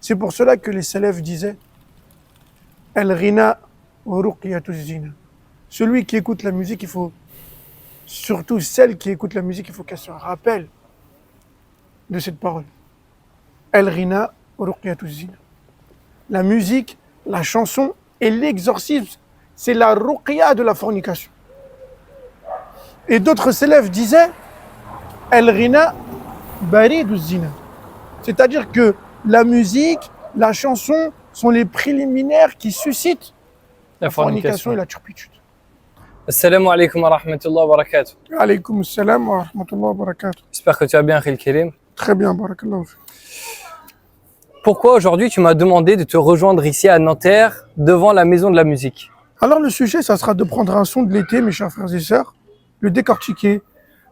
C'est pour cela que les salafs disaient Al-Ghina wa ruqyatu zina. Celui qui écoute la musique, il faut, surtout celle qui écoute la musique, il faut qu'elle se rappelle de cette parole. Al-Ghina wa ruqyatu zina. La musique, la chanson et l'exorcisme, c'est la ruqya de la fornication. Et d'autres salafs disaient Al-Ghina baridu zina. C'est-à-dire que la musique, la chanson sont les préliminaires qui suscitent la fornication et la turpitude. Assalamu alaikum wa rahmatullahi wa barakatuh. Alaykoum salam wa rahmatullahi wa barakatuh. J'espère que tu vas bien, Khil Kerim. Très bien, barakallahu. Pourquoi aujourd'hui tu m'as demandé de te rejoindre ici à Nanterre, devant la maison de la musique? Alors le sujet, ça sera de prendre un son de l'été, mes chers frères et sœurs, le décortiquer,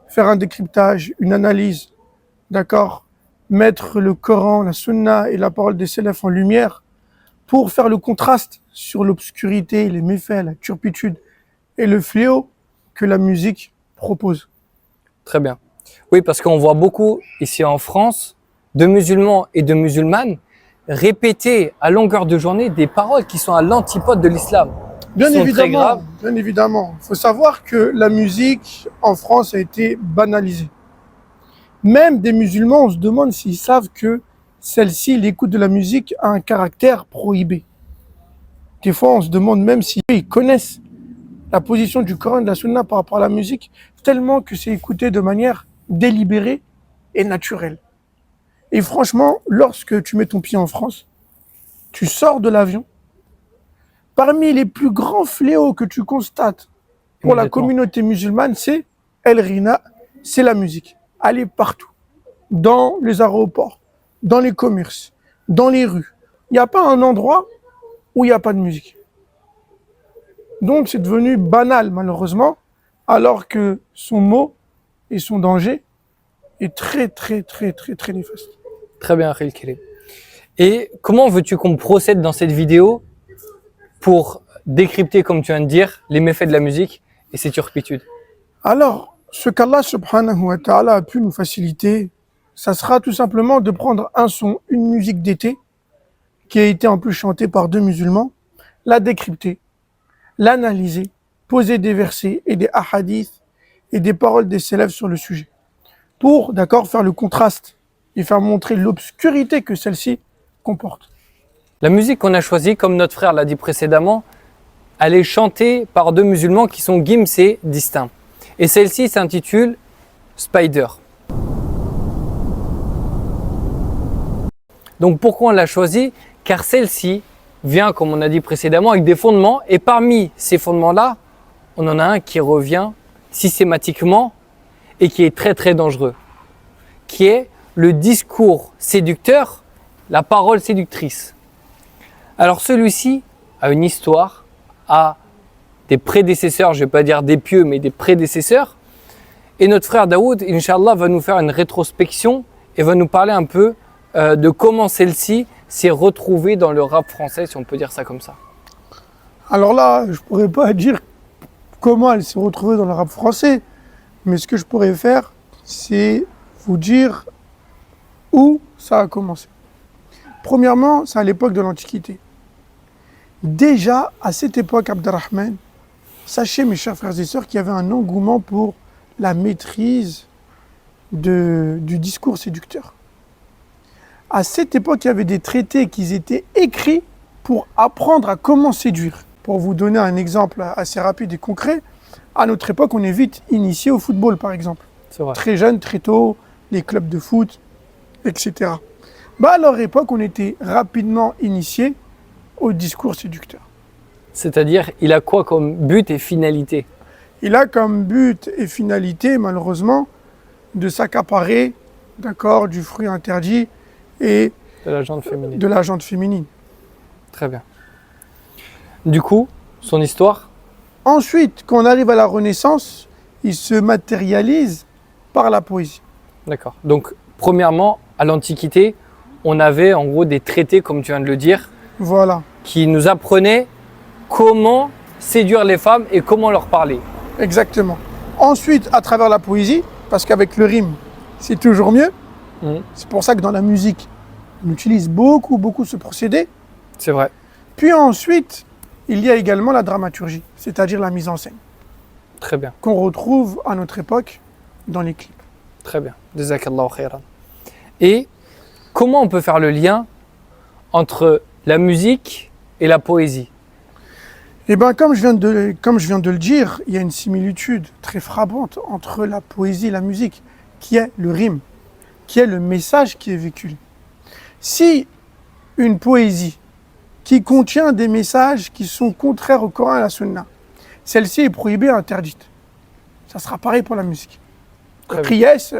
faire un décryptage, une analyse, d'accord, mettre le Coran, la Sunna et la parole des salafs en lumière pour faire le contraste sur l'obscurité, les méfaits, la turpitude et le fléau que la musique propose. Très bien. Oui, parce qu'on voit beaucoup ici en France de musulmans et de musulmanes répéter à longueur de journée des paroles qui sont à l'antipode de l'islam. Bien Qui sont très graves. évidemment, bien évidemment. Il faut savoir que la musique en France a été banalisée. Même des musulmans, on se demande s'ils savent que celle-ci, l'écoute de la musique, a un caractère prohibé. Des fois, on se demande même s'ils connaissent la position du Coran et de la Sunna par rapport à la musique, tellement que c'est écouté de manière délibérée et naturelle. Et franchement, lorsque tu mets ton pied en France, tu sors de l'avion, parmi les plus grands fléaux que tu constates pour la Immédiatement. communauté musulmane, c'est El-Rina, c'est la musique. Elle est partout, dans les aéroports, dans les commerces, dans les rues. Il n'y a pas un endroit où il n'y a pas de musique. Donc c'est devenu banal malheureusement, alors que son mot et son danger est très néfaste. Très bien, Khil Kerim. Et comment veux-tu qu'on procède dans cette vidéo pour décrypter, comme tu viens de dire, les méfaits de la musique et ses turpitudes? Alors, ce qu'Allah subhanahu wa ta'ala a pu nous faciliter, ça sera tout simplement de prendre un son, une musique d'été, qui a été en plus chantée par deux musulmans, la décrypter, l'analyser, poser des versets et des hadiths et des paroles des salafs sur le sujet, pour, d'accord, faire le contraste et faire montrer l'obscurité que celle-ci comporte. La musique qu'on a choisie, comme notre frère l'a dit précédemment, elle est chantée par deux musulmans qui sont gimsés distincts. Et celle-ci s'intitule Spider. Donc pourquoi on l'a choisie? Car celle-ci vient, comme on a dit précédemment, avec des fondements. Et parmi ces fondements-là, on en a un qui revient systématiquement et qui est très dangereux. Qui est le discours séducteur, la parole séductrice. Alors celui-ci a une histoire, a des prédécesseurs, je ne vais pas dire des pieux, mais des prédécesseurs. Et notre frère Daoud, Inch'Allah, va nous faire une rétrospection et va nous parler un peu de comment celle-ci s'est retrouvée dans le rap français, si on peut dire ça comme ça. Alors là, je ne pourrais pas dire comment elle s'est retrouvée dans le rap français, mais ce que je pourrais faire, c'est vous dire où ça a commencé. Premièrement, c'est à l'époque de l'Antiquité. Déjà, à cette époque, Abderrahman, sachez mes chers frères et sœurs qu'il y avait un engouement pour la maîtrise du discours séducteur. À cette époque, il y avait des traités qui étaient écrits pour apprendre à comment séduire. Pour vous donner un exemple assez rapide et concret, à notre époque, on est vite initié au football, par exemple. C'est vrai. Très jeune, très tôt, les clubs de foot, etc. À leur époque, on était rapidement initié au discours séducteur. C'est-à-dire, il a quoi comme but et finalité? Il a comme but et finalité, malheureusement, de s'accaparer, d'accord, du fruit interdit et De la jante féminine. de la jante féminine. Très bien. Du coup, son histoire? Ensuite, quand on arrive à la Renaissance, il se matérialise par la poésie. D'accord. Donc, premièrement, à l'Antiquité, on avait en gros des traités, comme tu viens de le dire, Voilà, qui nous apprenaient comment séduire les femmes et comment leur parler. exactement. Ensuite, à travers la poésie, parce qu'avec le rime, c'est toujours mieux. Mhm. C'est pour ça que dans la musique, On utilise beaucoup ce procédé. C'est vrai. Puis ensuite, il y a également la dramaturgie, c'est-à-dire la mise en scène, Très bien. qu'on retrouve à notre époque dans les clips. Très bien. Jazakallahu khairan. Et comment on peut faire le lien entre la musique et la poésie? Eh bien, comme je viens de le dire, il y a une similitude très frappante entre la poésie et la musique, qui est le rime, qui est le message qui est véhiculé. Si une poésie qui contient des messages qui sont contraires au Coran et à la Sunna, celle-ci est prohibée et interdite. Ça sera pareil pour la musique. Très Le bien. priès,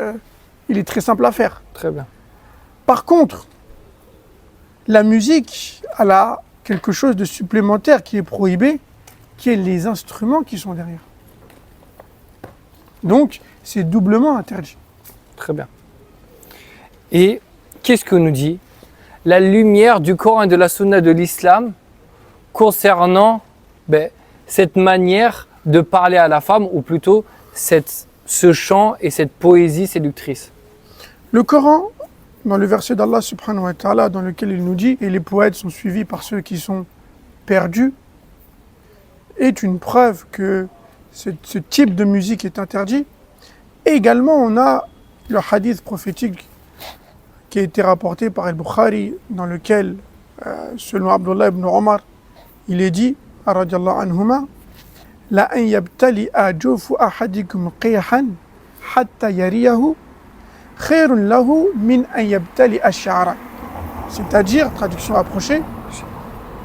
il est très simple à faire. Très bien. Par contre, la musique, elle a quelque chose de supplémentaire qui est prohibé, qui est les instruments qui sont derrière. Donc, c'est doublement interdit. Très bien. Et qu'est-ce que nous dit la lumière du Coran et de la Sunna de l'islam concernant cette manière de parler à la femme, ou plutôt ce chant et cette poésie séductrice? Le Coran, dans le verset d'Allah subhanahu wa ta'ala, dans lequel il nous dit « Et les poètes sont suivis par ceux qui sont perdus », est une preuve que ce type de musique est interdit. Et également, on a le hadith prophétique qui a été rapporté par Al-Bukhari, dans lequel, selon Abdullah ibn Omar, il est dit, radiyallahu anhuma, la an yabtali'a jawfu ahadikum qihan hatta yariyahu khairun lahu min an yabtali'a sha'ra. C'est-à-dire, traduction approchée,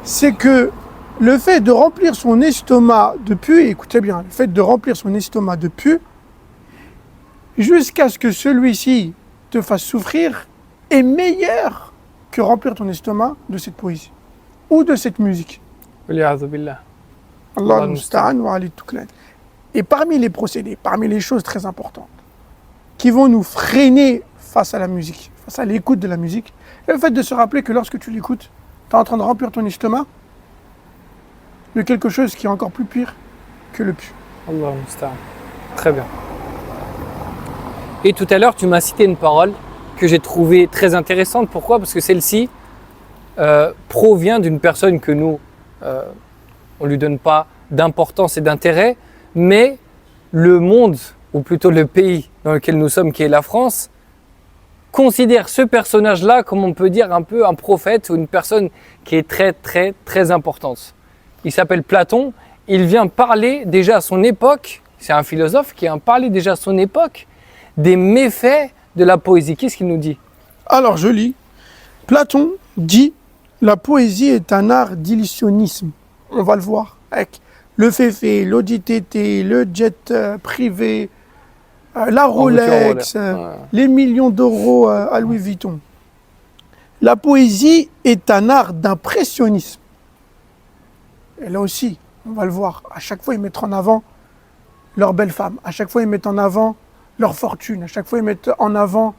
c'est que le fait de remplir son estomac de pu, écoutez bien, le fait de remplir son estomac de pu, jusqu'à ce que celui-ci te fasse souffrir, est meilleur que remplir ton estomac de cette poésie ou de cette musique. Waliyadhu billah. Allah musta'an wa ali tuklan. Et parmi les procédés, parmi les choses très importantes qui vont nous freiner face à la musique, face à l'écoute de la musique, le fait de se rappeler que lorsque tu l'écoutes, tu es en train de remplir ton estomac de quelque chose qui est encore plus pire que le pu. Allah musta'an. Très bien. Et tout à l'heure, tu m'as cité une parole que j'ai trouvée très intéressante. Pourquoi? Parce que celle-ci provient d'une personne que nous, on ne lui donne pas d'importance et d'intérêt, mais le monde, ou plutôt le pays dans lequel nous sommes, qui est la France, considère ce personnage-là comme on peut dire un peu un prophète ou une personne qui est très importante. Il s'appelle Platon, il vient parler déjà à son époque, c'est un philosophe qui vient parler déjà à son époque des méfaits de la poésie. Qu'est-ce qu'il nous dit? Alors je lis, Platon dit la poésie est un art d'illusionnisme. On va le voir avec le féfé, l'ODTT, le jet privé, la Rolex, les millions d'euros à Louis Vuitton. La poésie est un art d'impressionnisme. Et là aussi, on va le voir, à chaque fois ils mettent en avant leurs belles femmes, à chaque fois ils mettent en avant leur fortune, à chaque fois ils mettent en avant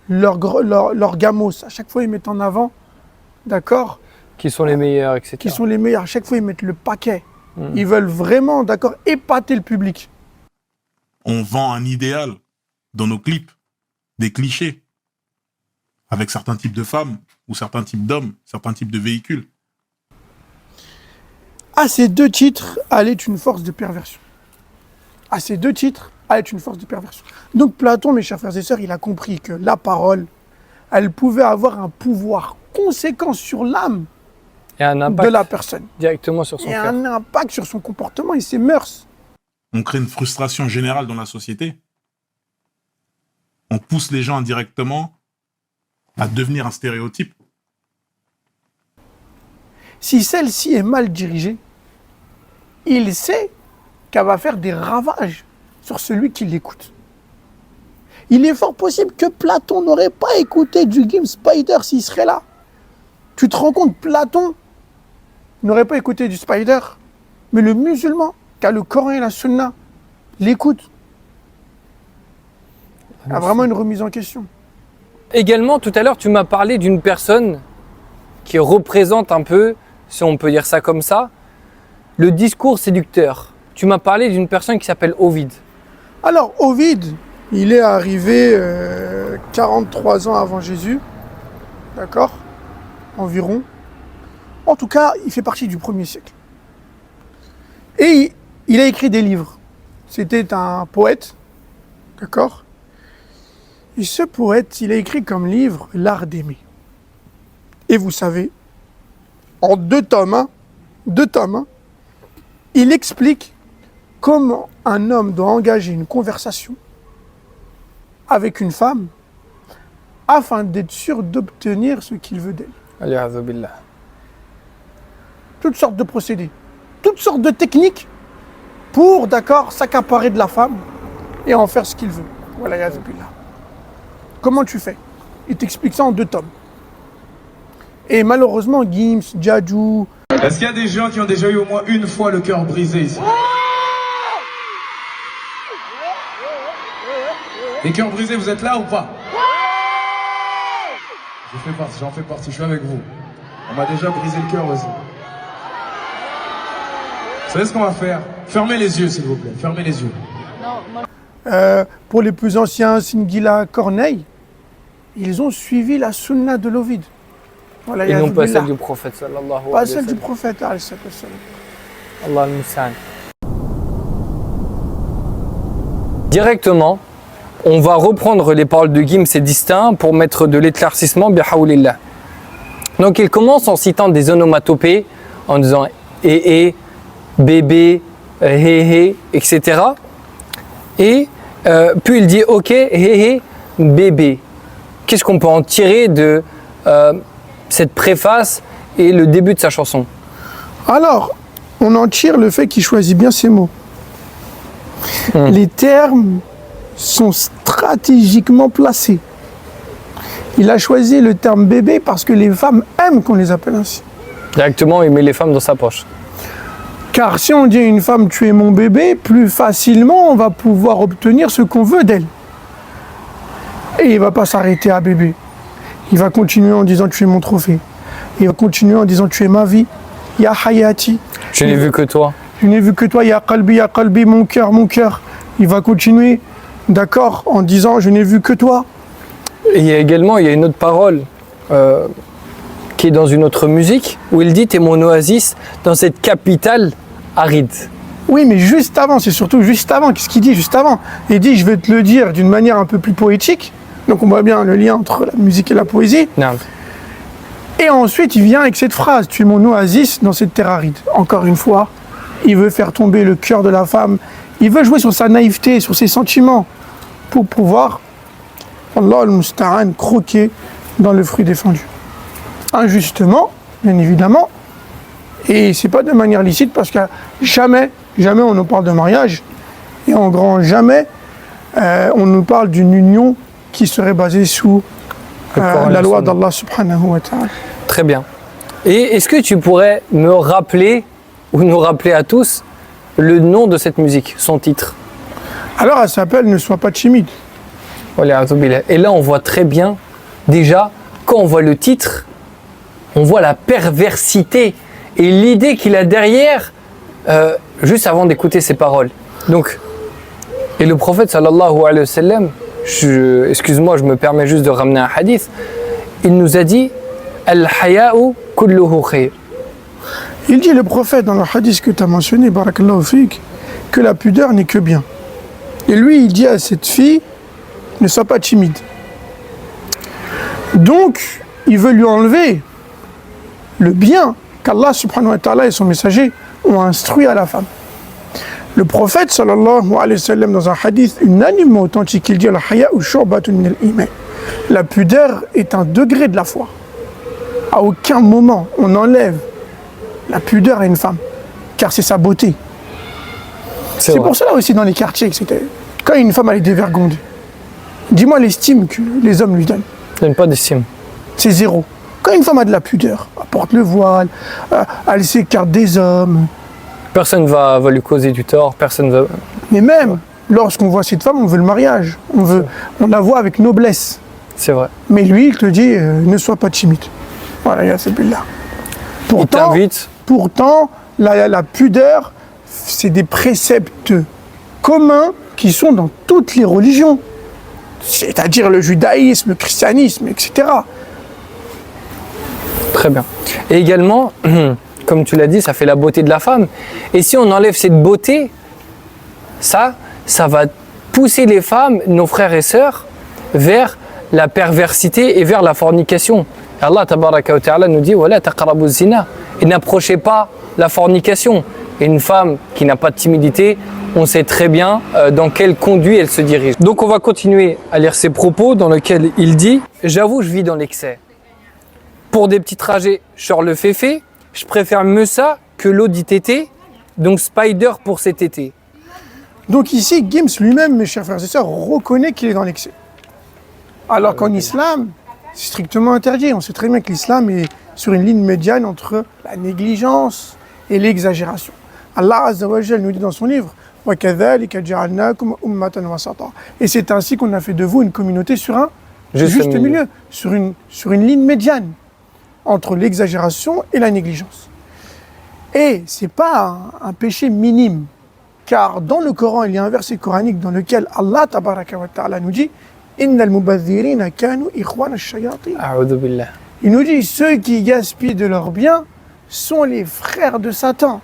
leur gamos, à chaque fois ils mettent en avant, d'accord, Qui sont les meilleurs, etc. qui sont les meilleurs, à chaque fois ils mettent le paquet. Ils veulent vraiment, d'accord, épater le public. On vend un idéal dans nos clips, des clichés, avec certains types de femmes, ou certains types d'hommes, certains types de véhicules. À ces deux titres, elle est une force de perversion. À ces deux titres, elle est une force de perversion. Donc Platon, mes chers frères et sœurs, il a compris que la parole, elle pouvait avoir un pouvoir conséquent sur l'âme Et un impact de la personne. directement sur son Et cœur. un impact sur son comportement et ses mœurs. On crée une frustration générale dans la société. On pousse les gens indirectement à devenir un stéréotype. Si celle-ci est mal dirigée, il sait qu'elle va faire des ravages sur celui qui l'écoute. Il est fort possible que Platon n'aurait pas écouté du Game Spider s'il serait là. Tu te rends compte, Platon n'aurait pas écouté du Spider, mais le musulman qui a le Coran et la Sunna l'écoute. Il y a vraiment une remise en question. Également, tout à l'heure, tu m'as parlé d'une personne qui représente un peu, si on peut dire ça comme ça, le discours séducteur. Tu m'as parlé d'une personne qui s'appelle Ovide. Alors, Ovide, il est arrivé 43 ans avant Jésus, d'accord ? environ. En tout cas, il fait partie du 1er siècle. Et il a écrit des livres. C'était un poète, d'accord? Et ce poète, il a écrit comme livre L'art d'aimer. Et vous savez, en 2 tomes, il explique comment un homme doit engager une conversation avec une femme afin d'être sûr d'obtenir ce qu'il veut d'elle. Al-A'udhu billah. Toutes sortes de procédés, toutes sortes de techniques pour, d'accord, s'accaparer de la femme et en faire ce qu'il veut. Voilà, ya billah. Comment tu fais? Il t'explique ça en 2 tomes. Et malheureusement, Gims, Djadjou... Est-ce qu'il y a des gens qui ont déjà eu au moins une fois le cœur brisé ici? Les cœurs brisés, vous êtes là ou pas? J'en fais partie, je suis avec vous. On m'a déjà brisé le cœur aussi. Vous savez ce qu'on va faire? Fermez les yeux, s'il vous plaît. Fermez les yeux. Pour les plus anciens, Singila, Corneille, ils ont suivi la sunna de l'Ovid. Voilà, Et non pas billah. celle du prophète sallallahu alayhi wa sallam. Pas celle du prophète, alayhi sallam. Allah al-Musta'an. Directement, on va reprendre les paroles de Gims et Distin pour mettre de l'éclaircissement, bihaoulillah. Donc il commence en citant des onomatopées, en disant bébé, hé, etc. Et puis il dit ok, hé, bébé. Qu'est-ce qu'on peut en tirer de cette préface et le début de sa chanson? Alors, on en tire le fait qu'il choisit bien ses mots. Les termes sont stratégiquement placés. Il a choisi le terme bébé parce que les femmes aiment qu'on les appelle ainsi. Directement, il met les femmes dans sa poche. Car si on dit à une femme tu es mon bébé, plus facilement on va pouvoir obtenir ce qu'on veut d'elle. Et il ne va pas s'arrêter à bébé. Il va continuer en disant tu es mon trophée. Il va continuer en disant tu es ma vie. Ya hayati. Je n'ai vu que toi. Je n'ai vu que toi, ya qalbi, mon cœur, mon cœur. Il va continuer, d'accord, en disant je n'ai vu que toi. Et il y a une autre parole qui est dans une autre musique où il dit t'es mon oasis dans cette capitale aride. Oui, mais juste avant, c'est surtout juste avant. Qu'est-ce qu'il dit juste avant? Il dit je vais te le dire d'une manière un peu plus poétique. Donc on voit bien le lien entre la musique et la poésie. Non. Et ensuite, il vient avec cette phrase, tu es mon oasis dans cette terre aride. Encore une fois, il veut faire tomber le cœur de la femme. Il veut jouer sur sa naïveté, sur ses sentiments, pour pouvoir, Allah al-Musta'an, croquer dans le fruit défendu. Injustement, bien évidemment, et c'est pas de manière licite parce que jamais on nous parle de mariage, et en grand jamais, on nous parle d'une union qui serait basée sous la loi d'Allah subhanahu wa ta'ala. Très bien. Et est-ce que tu pourrais me rappeler, ou nous rappeler à tous, le nom de cette musique, son titre? Alors elle s'appelle Ne sois pas timide. Et là on voit très bien, déjà, quand on voit le titre, on voit la perversité et l'idée qu'il a derrière, juste avant d'écouter ses paroles. Donc, et le prophète sallallahu alayhi wa sallam, excuse-moi, je me permets juste de ramener un hadith, il nous a dit Al-haya'u kulluhu khayr. Il dit le prophète dans le hadith que tu as mentionné, barakallahu fik, que la pudeur n'est que bien. Et lui, il dit à cette fille, ne sois pas timide. Donc, il veut lui enlever le bien qu'Allah subhanahu wa ta'ala et son messager ont instruit à la femme. Le prophète sallallahu alayhi wa sallam dans un hadith unanimement authentique, il dit Al-haya'u shu'batun min al-iman. La pudeur est un degré de la foi. À aucun moment on enlève la pudeur à une femme, car c'est sa beauté. C'est pour cela aussi dans les quartiers, etc. Quand une femme elle est dévergondée, dis-moi l'estime que les hommes lui donnent. Il n'y a pas d'estime. C'est zéro. Quand une femme a de la pudeur, elle porte le voile, elle s'écarte des hommes. Personne va lui causer du tort, personne va... Mais même lorsqu'on voit cette femme, on veut le mariage. On la voit avec noblesse. C'est vrai. Mais lui, il te dit, ne sois pas timide. Voilà, il y a ce but-là. Pourtant, la pudeur, c'est des préceptes communs qui sont dans toutes les religions. C'est-à-dire le judaïsme, le christianisme, etc. Très bien. Et également, comme tu l'as dit, ça fait la beauté de la femme. Et si on enlève cette beauté, ça va pousser les femmes, nos frères et sœurs, vers la perversité et vers la fornication. Et Allah tabaraka wa ta'ala nous dit Wala taqrabu zina. Et n'approchez pas la fornication. Et une femme qui n'a pas de timidité, on sait très bien dans quel conduit elle se dirige. Donc on va continuer à lire ses propos dans lesquels il dit J'avoue, je vis dans l'excès. Pour des petits trajets sur le féfé, je préfère mieux ça que l'eau d'ITT, donc Spider pour cet été. Donc ici, Gims lui-même, mes chers frères et sœurs, reconnaît qu'il est dans l'excès. Alors qu'en islam, c'est strictement interdit. On sait très bien que l'islam est sur une ligne médiane entre la négligence et l'exagération. Allah Azza wa Jal nous dit dans son livre وَكَذَلِكَ جَعَلْنَاكُمْ أُمَّةً وَسَطًا. Et c'est ainsi qu'on a fait de vous une communauté sur un juste milieu, sur une ligne médiane entre l'exagération et la négligence. Et ce n'est pas un péché minime, car dans le Coran, il y a un verset coranique dans lequel Allah tabaraka wa ta'ala nous dit « Innal mubadhirina kanu ikhwana ash-shayatin » A'udhu billah. Il nous dit « Ceux qui gaspillent de leurs biens sont les frères de Satan ».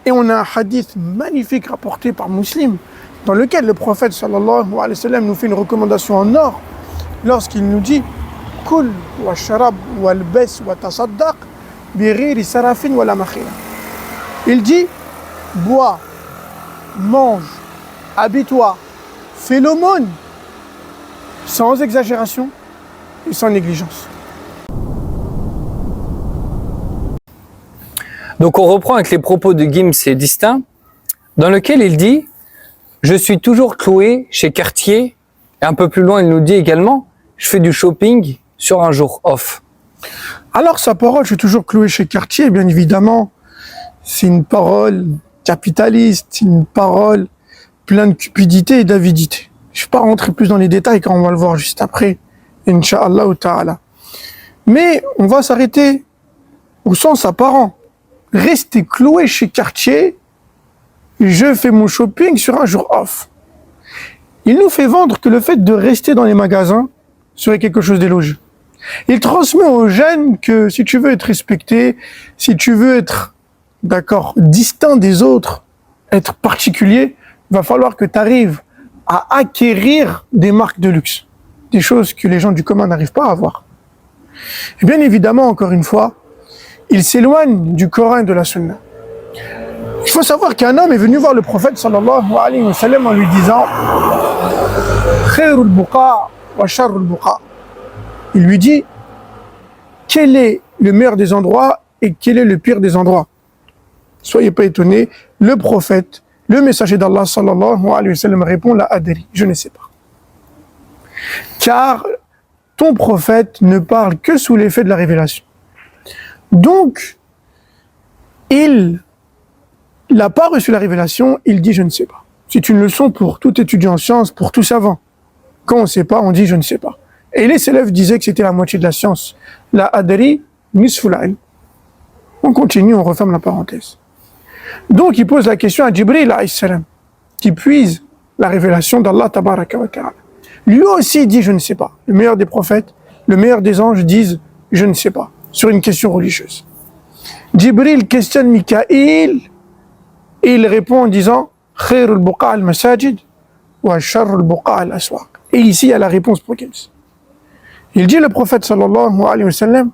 Et on a un hadith magnifique rapporté par Muslim, dans lequel le prophète sallallahu alayhi wa sallam nous fait une recommandation en or, lorsqu'il nous dit « Kul wa sharab wa albes wa tasaddaq bi ghayri sarafin wa la makhila ». Il dit « Bois, mange, habille-toi, fais l'aumône, sans exagération et sans négligence. » Donc on reprend avec les propos de Gims et Distinct, dans lequel il dit « Je suis toujours cloué chez Cartier ». Et un peu plus loin, il nous dit également « Je fais du shopping sur un jour off ». Alors sa parole, je suis toujours cloué chez Cartier, bien évidemment, c'est une parole capitaliste, une parole pleine de cupidité et d'avidité. Je ne vais pas rentrer plus dans les détails car on va le voir juste après, Inch'Allah ta'ala. Mais on va s'arrêter au sens apparent. Rester cloué chez Cartier, je fais mon shopping sur un jour off. Il nous fait vendre que le fait de rester dans les magasins serait quelque chose d'élogieux. Il transmet aux jeunes que si tu veux être respecté, si tu veux être, d'accord, distinct des autres, être particulier, il va falloir que tu arrives à acquérir des marques de luxe. Des choses que les gens du commun n'arrivent pas à avoir. Et bien évidemment, encore une fois, il s'éloigne du Coran et de la Sunna. Il faut savoir qu'un homme est venu voir le prophète sallallahu alayhi wa sallam en lui disant Khairul buqa wa sharrul buqa. Il lui dit quel est le meilleur des endroits et quel est le pire des endroits. Soyez pas étonnés, le prophète, le messager d'Allah sallallahu alayhi wa sallam répond la adri, je ne sais pas. Car ton prophète ne parle que sous l'effet de la révélation. Donc, il n'a pas reçu la révélation, il dit je ne sais pas. C'est une leçon pour tout étudiant en sciences, pour tout savant. Quand on ne sait pas, on dit je ne sais pas. Et les élèves disaient que c'était la moitié de la science. La adri nisful ilm. On continue, on referme la parenthèse. Donc il pose la question à Jibril alayhi salam, qui puise la révélation d'Allah tabaraka wa ta'ala. Lui aussi dit je ne sais pas. Le meilleur des prophètes, le meilleur des anges disent je ne sais pas, sur une question religieuse. Jibril questionne Mikaïl et il répond en disant Khairul buqa al-masajid wa sharrul buqa al-aswaq. Et ici il y a la réponse pour Gims. Il dit le prophète sallallahu alayhi wa sallam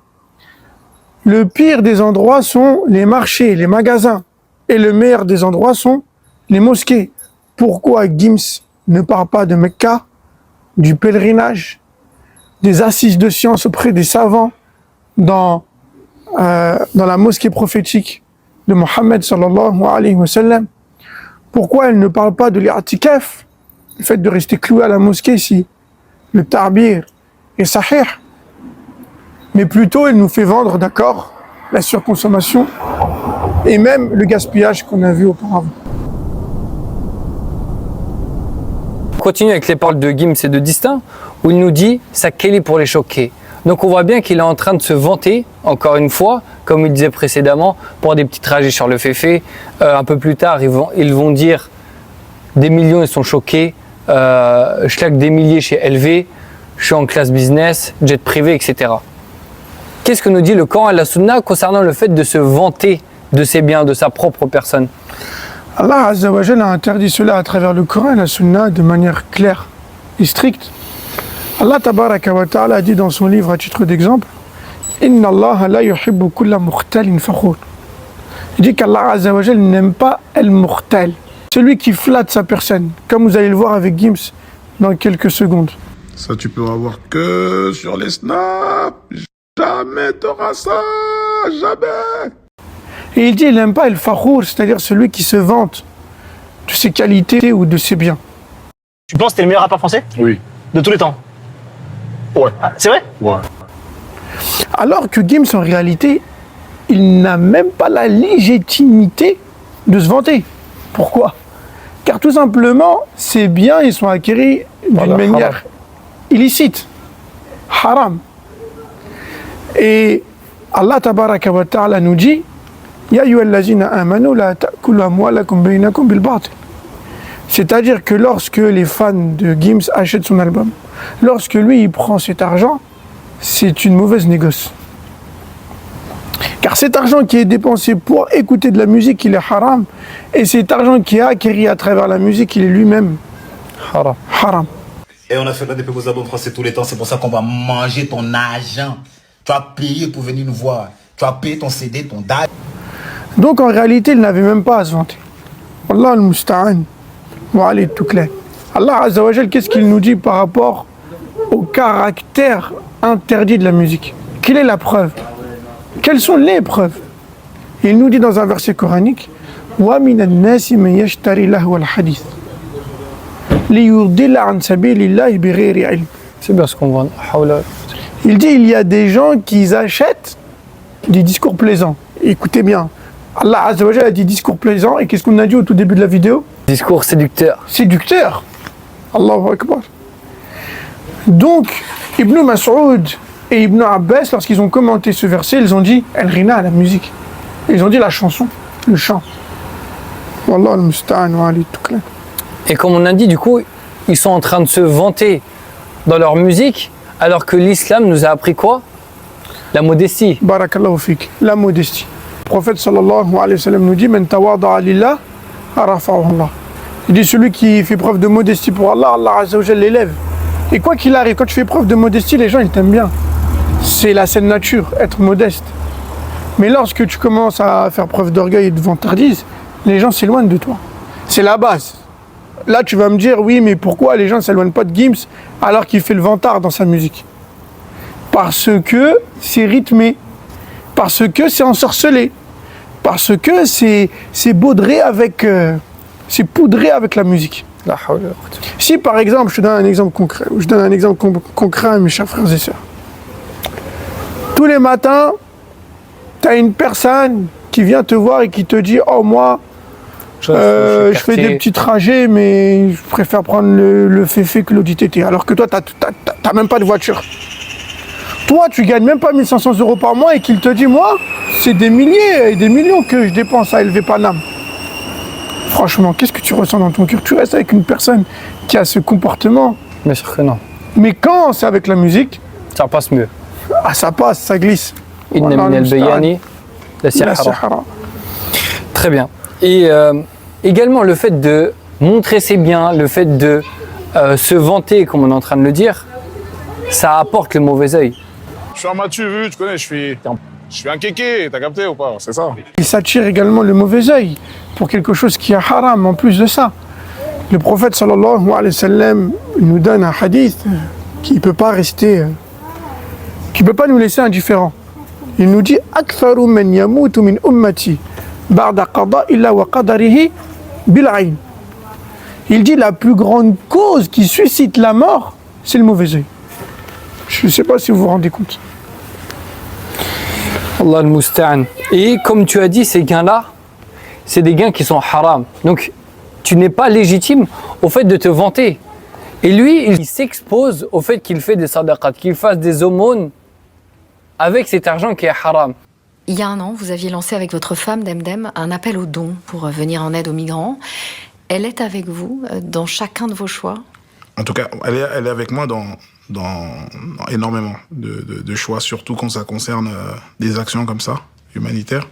le pire des endroits sont les marchés, les magasins, et le meilleur des endroits sont les mosquées. Pourquoi Gims ne parle pas de Mecca, du pèlerinage, des assises de science auprès des savants dans la mosquée prophétique de Mohammed sallallahu alayhi wa sallam? Pourquoi elle ne parle pas de l'i'tikaf, le fait de rester cloué à la mosquée si le ta'bir est sahih? Mais plutôt elle nous fait vendre, d'accord, la surconsommation et même le gaspillage qu'on a vu auparavant. Continue avec les paroles de Gims et de Distinct, où il nous dit sa kelly pour les choquer. Donc on voit bien qu'il est en train de se vanter, encore une fois, comme il disait précédemment, pour des petits trajets sur le féfé. Un peu plus tard, ils vont dire des millions, ils sont choqués. Je claque des milliers chez LV, je suis en classe business, jet privé, etc. qu'est-ce que nous dit le Coran et la Sunna concernant le fait de se vanter de ses biens, de sa propre personne? Allah Azza wa Jalla a interdit cela à travers le Coran et la Sunna de manière claire et stricte. Allah Tabaraka wa Ta'ala a dit dans son livre à titre d'exemple, Inna Allah la yuhibbu kulla mukhtalin fakhur. Il dit qu'Allah Azza wa Jalla n'aime pas al-mukhtal, celui qui flatte sa personne, comme vous allez le voir avec Gims dans quelques secondes. Ça, tu peux avoir que sur les snaps. Jamais t'auras ça. Jamais. Et il dit il n'aime pas al-fakhour, c'est-à-dire celui qui se vante de ses qualités ou de ses biens. Tu penses que t'es le meilleur rappeur français? Oui. De tous les temps? Ouais. Ah, c'est vrai? Ouais. Alors que Gims, en réalité, il n'a même pas la légitimité de se vanter. Pourquoi? Car tout simplement, ces biens, ils sont acquis d'une manière illicite, haram. Et Allah Tabaraka wa Ta'ala nous dit Ya ayyuhallazina amanu la ta'kulu amwalakum bainakum bil batil. C'est-à-dire que lorsque les fans de Gims achètent son album, lorsque lui il prend cet argent, c'est une mauvaise négoce. Car cet argent qui est dépensé pour écouter de la musique, il est haram. Et cet argent qui est acquis à travers la musique, il est lui-même Haram. haram. Et on a fait l'un des plus beaux albums français tous les temps, c'est pour ça qu'on va manger ton argent. Tu as payé pour venir nous voir. Tu as payé ton CD, ton DAD. Donc en réalité, il n'avait même pas à se vanter. Wallah al-musta'an. Wa alayhi tuklan. Allah Azza wa Jal, qu'est-ce qu'il nous dit par rapport au caractère interdit de la musique? Quelle est la preuve? Quelles sont les preuves? Il nous dit dans un verset coranique Wa min al-nasi man yashtari lahu al-hadith li yudilla an sabilillahi bighayri ilm. C'est bien ce qu'on voit. Il dit il y a des gens qui achètent des discours plaisants. Écoutez bien, Allah Azza wa Jalla a dit discours plaisants et qu'est-ce qu'on a dit au tout début de la vidéo? Discours séducteur. Séducteur. Allahu Akbar. Donc, Ibn Mas'ud et Ibn Abbas, lorsqu'ils ont commenté ce verset, ils ont dit al-ghina, la musique. Ils ont dit la chanson, le chant. Wallah al-musta'an wa alayhi tuklan. Et comme on a dit, du coup, ils sont en train de se vanter dans leur musique, alors que l'islam nous a appris quoi? La modestie. Barakallahu fik, la modestie. Le prophète sallallahu alayhi wa sallam nous dit Man tawada'a lillah, rafa'ahu Allah. Il dit celui qui fait preuve de modestie pour Allah, Allah Azza wa Jalla l'élève. Et quoi qu'il arrive, quand tu fais preuve de modestie, les gens ils t'aiment bien. C'est la saine nature, être modeste. Mais lorsque tu commences à faire preuve d'orgueil et de vantardise, les gens s'éloignent de toi. C'est la base. Là, tu vas me dire, oui, mais pourquoi les gens ne s'éloignent pas de Gims alors qu'il fait le vantard dans sa musique? Parce que c'est rythmé, parce que c'est ensorcelé, parce que c'est baudré avec, c'est poudré avec la musique. La hawla wa la quwwata. Si par exemple, je te donne un exemple concret, concret à mes chers frères et sœurs. Tous les matins, tu as une personne qui vient te voir et qui te dit, oh moi, je fais des petits trajets, mais je préfère prendre le féfé que l'ODTT. Alors que toi, tu n'as même pas de voiture. Toi, tu gagnes même pas 1500 € par mois et qu'il te dit, moi, c'est des milliers et des millions que je dépense à élever Paname. Franchement, qu'est-ce que tu ressens dans ton cœur? Tu restes avec une personne qui a ce comportement. Bien sûr que non. Mais quand c'est avec la musique, Ça passe mieux. ah, ça passe, ça glisse. Inna min al-bayani la La sihara. Sahara. Très bien. Et également le fait de montrer ses biens, le fait de se vanter, comme on est en train de le dire, ça apporte le mauvais œil. Je suis un Mathieu vu, tu connais, je suis un kéké, t'as capté ou pas? C'est ça. Il s'attire également le mauvais œil pour quelque chose qui est haram en plus de ça. Le prophète sallallahu alayhi wa sallam nous donne un hadith qui ne peut pas rester, qui ne peut pas nous laisser indifférents. Il nous dit Aktharu man yamutu min ummati ba'da qada'illah wa qadarihi bil ayn. Il dit la plus grande cause qui suscite la mort, c'est le mauvais œil. Je ne sais pas si vous vous rendez compte. Allah al-Musta'an. Et comme tu as dit, ces gains-là, c'est des gains qui sont haram. Donc, tu n'es pas légitime au fait de te vanter. Et lui, il s'expose au fait qu'il fait des sadaqat, qu'il fasse des aumônes avec cet argent qui est haram. Il y a un an, vous aviez lancé avec votre femme, Demdem, un appel aux dons pour venir en aide aux migrants. Elle est avec vous dans chacun de vos choix? En tout cas, elle est avec moi dans énormément de choix, surtout quand ça concerne des actions comme ça, humanitaires.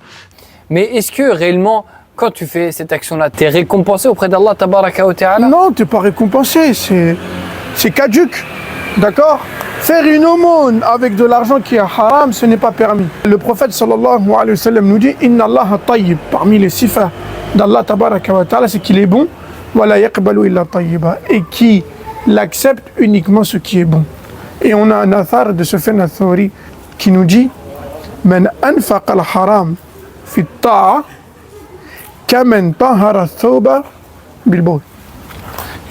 Mais est-ce que réellement, quand tu fais cette action-là, tu es récompensé auprès d'Allah tabaraka wa ta'ala? Non, tu n'es pas récompensé, c'est caduc. D'accord? Faire une aumône avec de l'argent qui est haram, ce n'est pas permis. Le prophète sallallahu alayhi wa sallam nous dit Inna Allah tayyib. Parmi les sifas d'Allah tabaraka wa ta'ala, c'est qu'il est bon. Wa la yaqbalu illa tayyiba. Et qui l'accepte uniquement ce qui est bon. Et on a un athar de Sufyan al-Thawri qui nous dit Man anfaqa al-haram fi ta'a kaman tahara thawba bil bawl.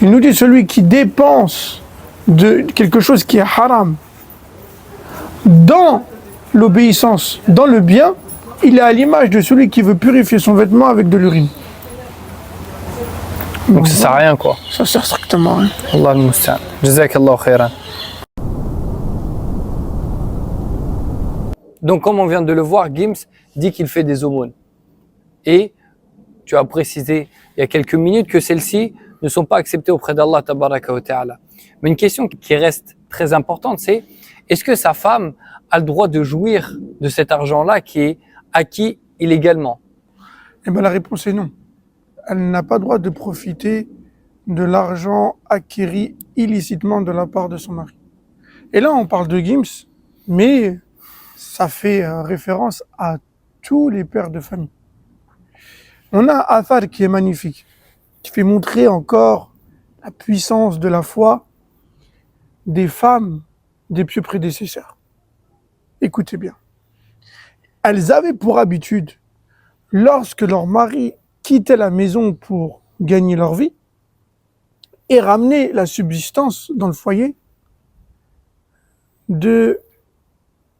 Il nous dit celui qui dépense de quelque chose qui est haram dans l'obéissance, dans le bien, il est à l'image de celui qui veut purifier son vêtement avec de l'urine. Donc ça sert à rien quoi. Ça sert strictement à rien. Allah al-musta'an. Jazakallahu khairan. Donc comme on vient de le voir, Gims dit qu'il fait des aumônes. Et tu as précisé il y a quelques minutes que celles-ci ne sont pas acceptées auprès d'Allah tabaraka wa ta'ala. Mais une question qui reste très importante, c'est est-ce que sa femme a le droit de jouir de cet argent-là qui est acquis illégalement? Eh bien la réponse est non. Elle n'a pas le droit de profiter de l'argent acquis illicitement de la part de son mari. Et là on parle de Gims, mais ça fait référence à tous les pères de famille. On a un athar qui est magnifique, qui fait montrer encore la puissance de la foi des femmes des pieux prédécesseurs. Écoutez bien. Elles avaient pour habitude, lorsque leur mari quittait la maison pour gagner leur vie et ramener la subsistance dans le foyer, de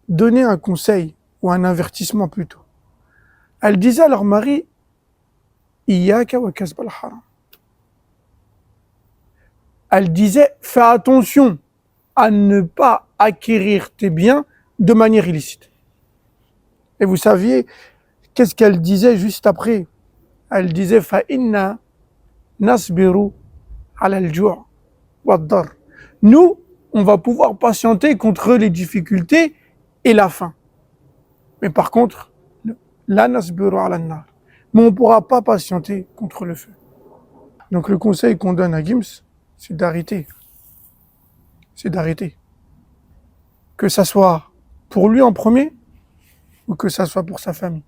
donner un conseil ou un avertissement plutôt. Elles disaient à leur mari Iyaka wa kasb al-haram. Elle disait fais attention à ne pas acquérir tes biens de manière illicite. Et vous saviez qu'est-ce qu'elle disait juste après? Elle disait fa inna nasbiru ala al-ju' wa ad-dar. Nous, on va pouvoir patienter contre les difficultés et la faim. Mais par contre, la nasbiru ala an-nar. Mais on ne pourra pas patienter contre le feu. Donc le conseil qu'on donne à Gims, c'est d'arrêter. C'est d'arrêter. Que ça soit pour lui en premier, ou que ça soit pour sa famille.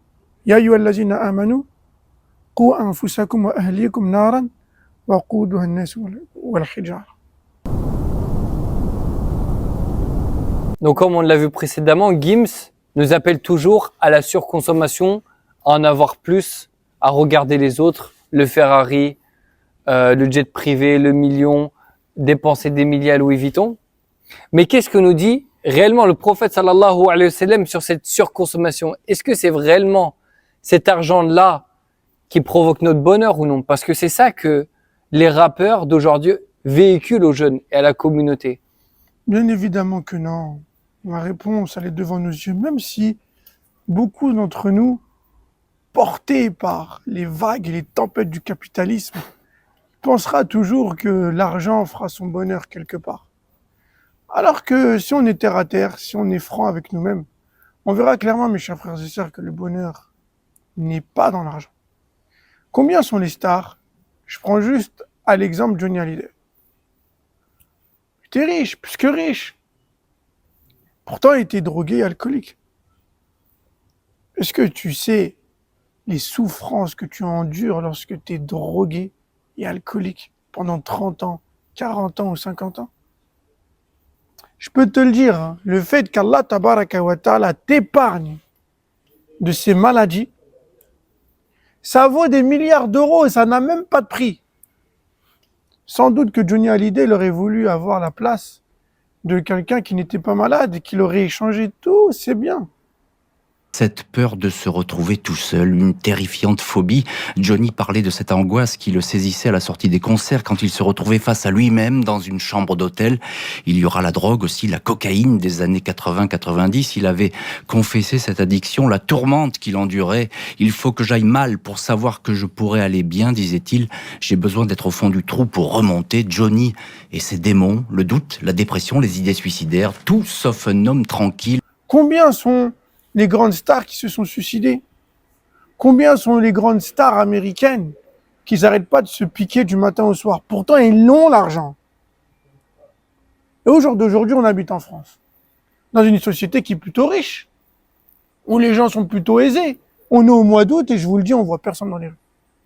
Ya ayyuhallazina amanu, qu anfusakum wa ahlikum naran, wa quduha an-nas wal hijara. Donc comme on l'a vu précédemment, Gims nous appelle toujours à la surconsommation, à en avoir plus, à regarder les autres, le Ferrari, le jet privé, le million, dépenser des milliers à Louis Vuitton. Mais qu'est-ce que nous dit réellement le prophète sallallahu alayhi wa sallam sur cette surconsommation? Est-ce que c'est réellement cet argent-là qui provoque notre bonheur ou non? Parce que c'est ça que les rappeurs d'aujourd'hui véhiculent aux jeunes et à la communauté. Bien évidemment que non. La réponse, elle est devant nos yeux, même si beaucoup d'entre nous, portés par les vagues et les tempêtes du capitalisme, pensera toujours que l'argent fera son bonheur quelque part. Alors que si on est terre à terre, si on est franc avec nous-mêmes, on verra clairement, mes chers frères et sœurs, que le bonheur n'est pas dans l'argent. Combien sont les stars? Je prends juste à l'exemple Johnny Hallyday. Il était riche, plus que riche. Pourtant, il était drogué et alcoolique. Est-ce que tu sais les souffrances que tu endures lorsque tu es drogué et alcoolique pendant 30 ans, 40 ans ou 50 ans? Je peux te le dire, hein, le fait qu'Allah tabaraka wa ta'ala t'épargne de ces maladies, ça vaut des milliards d'euros et ça n'a même pas de prix. Sans doute que Johnny Hallyday il aurait voulu avoir la place de quelqu'un qui n'était pas malade et qu'il aurait échangé tous ses biens. Cette peur de se retrouver tout seul, une terrifiante phobie. Johnny parlait de cette angoisse qui le saisissait à la sortie des concerts quand il se retrouvait face à lui-même dans une chambre d'hôtel. Il y aura la drogue aussi, la cocaïne des années 80-90. Il avait confessé cette addiction, la tourmente qu'il endurait. Il faut que j'aille mal pour savoir que je pourrais aller bien, disait-il. J'ai besoin d'être au fond du trou pour remonter. Johnny et ses démons, le doute, la dépression, les idées suicidaires, tout sauf un homme tranquille. Combien sont les grandes stars qui se sont suicidées? Combien sont les grandes stars américaines qui n'arrêtent pas de se piquer du matin au soir? Pourtant, ils ont l'argent. Et au jour d'aujourd'hui, on habite en France, dans une société qui est plutôt riche, où les gens sont plutôt aisés. On est au mois d'août et je vous le dis, on voit personne dans les rues.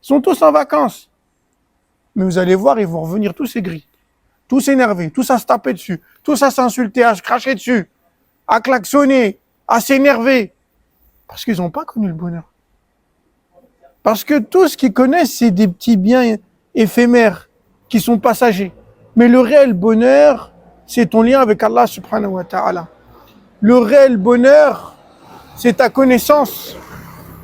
Ils sont tous en vacances. Mais vous allez voir, ils vont revenir tous aigris, tous énervés, tous à se taper dessus, tous à s'insulter, à se cracher dessus, à klaxonner, à s'énerver, parce qu'ils n'ont pas connu le bonheur. Parce que tout ce qu'ils connaissent, c'est des petits biens éphémères qui sont passagers. Mais le réel bonheur, c'est ton lien avec Allah subhanahu wa ta'ala. Le réel bonheur, c'est ta connaissance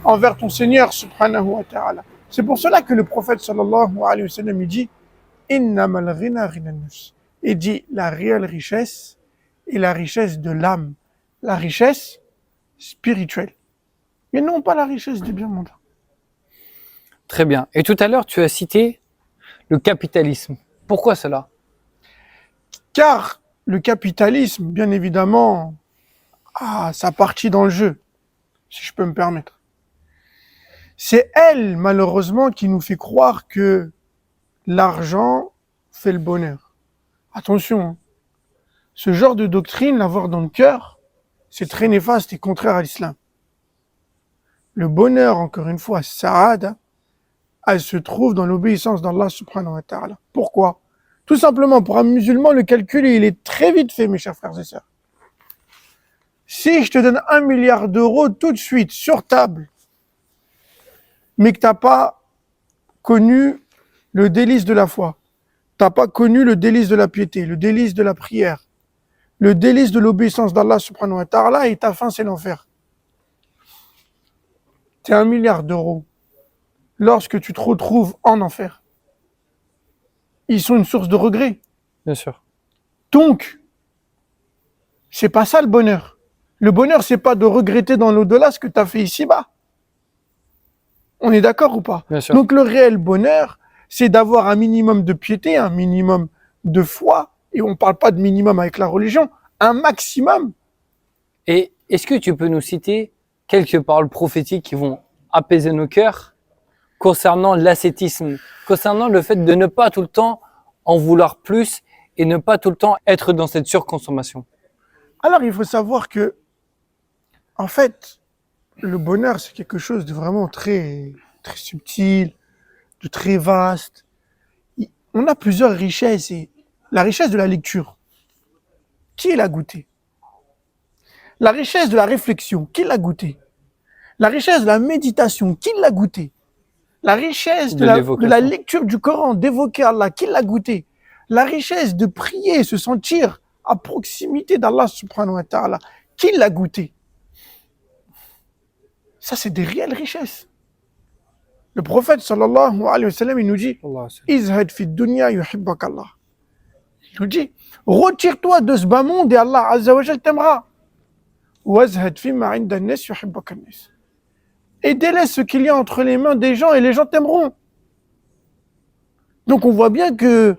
envers ton Seigneur subhanahu wa ta'ala. C'est pour cela que le prophète sallallahu alayhi wa sallam, il dit « Innamal ghina ghina nafs » Il dit la réelle richesse est la richesse de l'âme, la richesse spirituelle, mais non pas la richesse des biens mondains. Très bien. Et tout à l'heure, tu as cité le capitalisme. Pourquoi cela? Car le capitalisme, bien évidemment, a sa partie dans le jeu, si je peux me permettre. C'est elle, malheureusement, qui nous fait croire que l'argent fait le bonheur. Attention, hein. Ce genre de doctrine, l'avoir dans le cœur, c'est très néfaste et contraire à l'islam. Le bonheur, encore une fois, sa'ada, elle se trouve dans l'obéissance d'Allah subhanahu wa ta'ala. Pourquoi? Tout simplement, pour un musulman, le calcul, il est très vite fait, mes chers frères et sœurs. Si je te donne 1 milliard d'euros tout de suite, sur table, mais que tu n'as pas connu le délice de la foi, tu n'as pas connu le délice de la piété, le délice de la prière, le délice de l'obéissance d'Allah subhanahu wa ta'ala, et ta fin, c'est l'enfer. C'est 1 milliard d'euros. Lorsque tu te retrouves en enfer, ils sont une source de regret. Bien sûr. Donc, c'est pas ça le bonheur. Le bonheur, c'est pas de regretter dans l'au-delà ce que tu as fait ici-bas. On est d'accord ou pas? Bien sûr. Donc, le réel bonheur, c'est d'avoir un minimum de piété, un minimum de foi, et on parle pas de minimum avec la religion, un maximum. Et est-ce que tu peux nous citer quelques paroles prophétiques qui vont apaiser nos cœurs concernant l'ascétisme, concernant le fait de ne pas tout le temps en vouloir plus et ne pas tout le temps être dans cette surconsommation? Alors, il faut savoir que, en fait, le bonheur, c'est quelque chose de vraiment très, très subtil, de très vaste. On a plusieurs richesses, et la richesse de la lecture, qui l'a goûté? La richesse de la réflexion, qui l'a goûté? La richesse de la méditation, qui l'a goûté? La richesse de la lecture du Coran, d'évoquer Allah, qui l'a goûté? La richesse de prier, se sentir à proximité d'Allah subhanahu wa ta'ala, qui l'a goûté? Ça, c'est des réelles richesses. Le prophète sallallahu alayhi wa sallam, il nous dit « Izhad fi dunya yuhibbak Allah ». Il nous dit « Retire-toi de ce bas monde et Allah azza wa jal t'aimera. Wazhad fi ma inda an-nas yuhibbak an-nas ». Et délaisse ce qu'il y a entre les mains des gens et les gens t'aimeront. Donc on voit bien que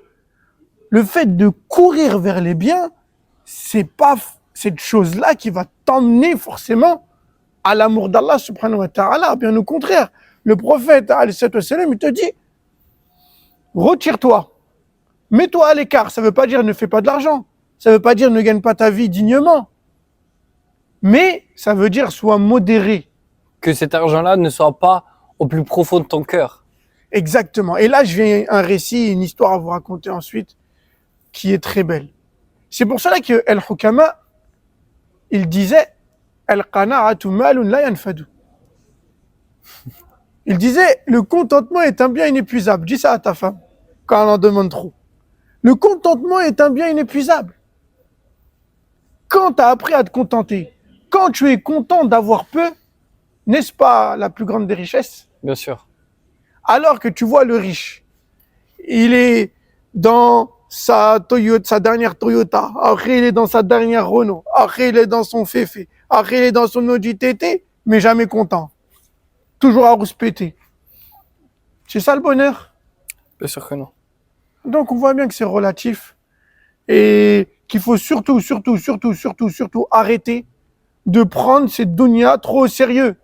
le fait de courir vers les biens, c'est pas cette chose-là qui va t'emmener forcément à l'amour d'Allah subhanahu wa ta'ala. Bien au contraire, le prophète alayhi salam, il te dit retire-toi, mets-toi à l'écart. Ça veut pas dire ne fais pas de l'argent, ça veut pas dire ne gagne pas ta vie dignement, mais ça veut dire sois modéré. Que cet argent-là ne soit pas au plus profond de ton cœur. Exactement. Et là, je viens un récit, une histoire à vous raconter ensuite, qui est très belle. C'est pour cela que Al-Hukama, il disait Al-Qana'atu malun la yanfadu. Il disait le contentement est un bien inépuisable. Dis ça à ta femme quand elle en demande trop. Le contentement est un bien inépuisable. Quand tu as appris à te contenter, quand tu es content d'avoir peu, n'est-ce pas la plus grande des richesses? Bien sûr. Alors que tu vois le riche, il est dans sa Toyota, sa dernière Toyota, après il est dans sa dernière Renault, après il est dans son Féfé, après il est dans son Audi TT, mais jamais content. Toujours à rouspéter. C'est ça le bonheur? Bien sûr que non. Donc on voit bien que c'est relatif et qu'il faut surtout arrêter de prendre cette dunya trop au sérieux.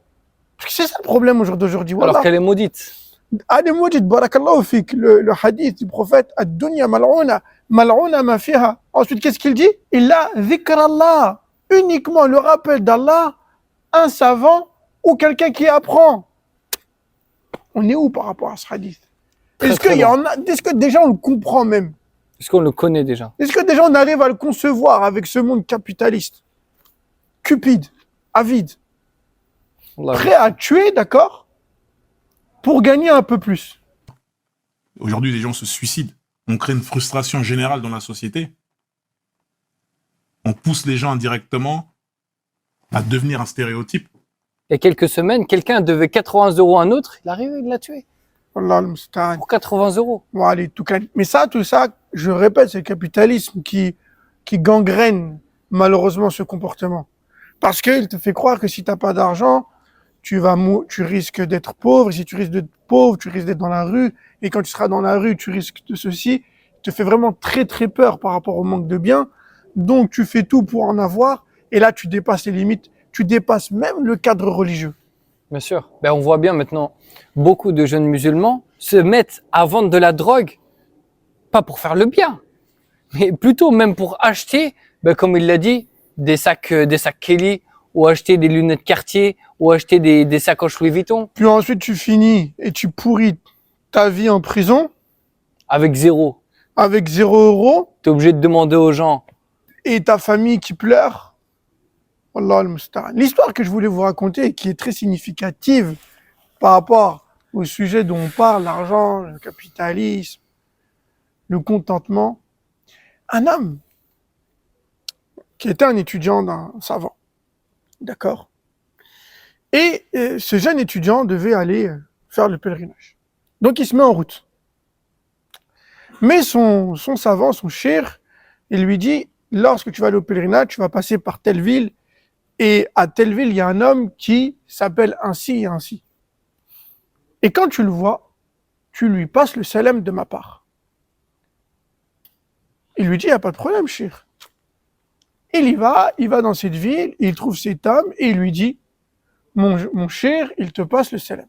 Parce que c'est ça le problème d'aujourd'hui. Alors Wallah. qu'elle est maudite. Adem Wajid, barakallahu fik, le hadith du prophète, ad-dunya mal'ouna, mal'ouna ma fiha. Ensuite, qu'est-ce qu'il dit? Il a dhikrallah, uniquement le rappel d'Allah, un savant ou quelqu'un qui apprend. On est où par rapport à ce hadith? Est-ce que déjà on le comprend même? Est-ce qu'on le connaît déjà? Est-ce que déjà on arrive à le concevoir avec ce monde capitaliste, cupide, avide, prêt à tuer, d'accord, pour gagner un peu plus? Aujourd'hui, les gens se suicident. On crée une frustration générale dans la société. On pousse les gens indirectement à devenir un stéréotype. Il y a quelques semaines, quelqu'un devait 80 € à un autre, il arrive, il l'a tué. Allah al-musta'an. Pour 80 €. Mais ça, tout ça, je répète, c'est le capitalisme qui gangrène malheureusement ce comportement. Parce qu'il te fait croire que si tu n'as pas d'argent, tu risques d'être pauvre. Et si tu risques d'être pauvre, tu risques d'être dans la rue. Et quand tu seras dans la rue, tu risques de ceci. Il te fait vraiment très très peur par rapport au manque de biens. Donc tu fais tout pour en avoir. Et là, tu dépasses les limites. Tu dépasses même le cadre religieux. Bien sûr. Ben, on voit bien maintenant, beaucoup de jeunes musulmans se mettent à vendre de la drogue, pas pour faire le bien, mais plutôt même pour acheter, ben, comme il l'a dit, des sacs Kelly, ou acheter des lunettes Cartier, ou acheter des sacoches Louis Vuitton. Puis ensuite, tu finis et tu pourris ta vie en prison. Avec 0. Avec 0 €. T'es obligé de demander aux gens. Et ta famille qui pleure. Allah al-musta'an. L'histoire que je voulais vous raconter et qui est très significative par rapport au sujet dont on parle, l'argent, le capitalisme, le contentement. Un homme qui était un étudiant d'un savant, d'accord? Et ce jeune étudiant devait aller faire le pèlerinage. Donc il se met en route. Mais son savant, son cheikh, il lui dit, lorsque tu vas aller au pèlerinage, tu vas passer par telle ville, et à telle ville, il y a un homme qui s'appelle ainsi et ainsi. Et quand tu le vois, tu lui passes le salam de ma part. Il lui dit, il n'y a pas de problème, cheikh. Il va dans cette ville, il trouve cet homme, et il lui dit, mon cheikh, il te passe le salam.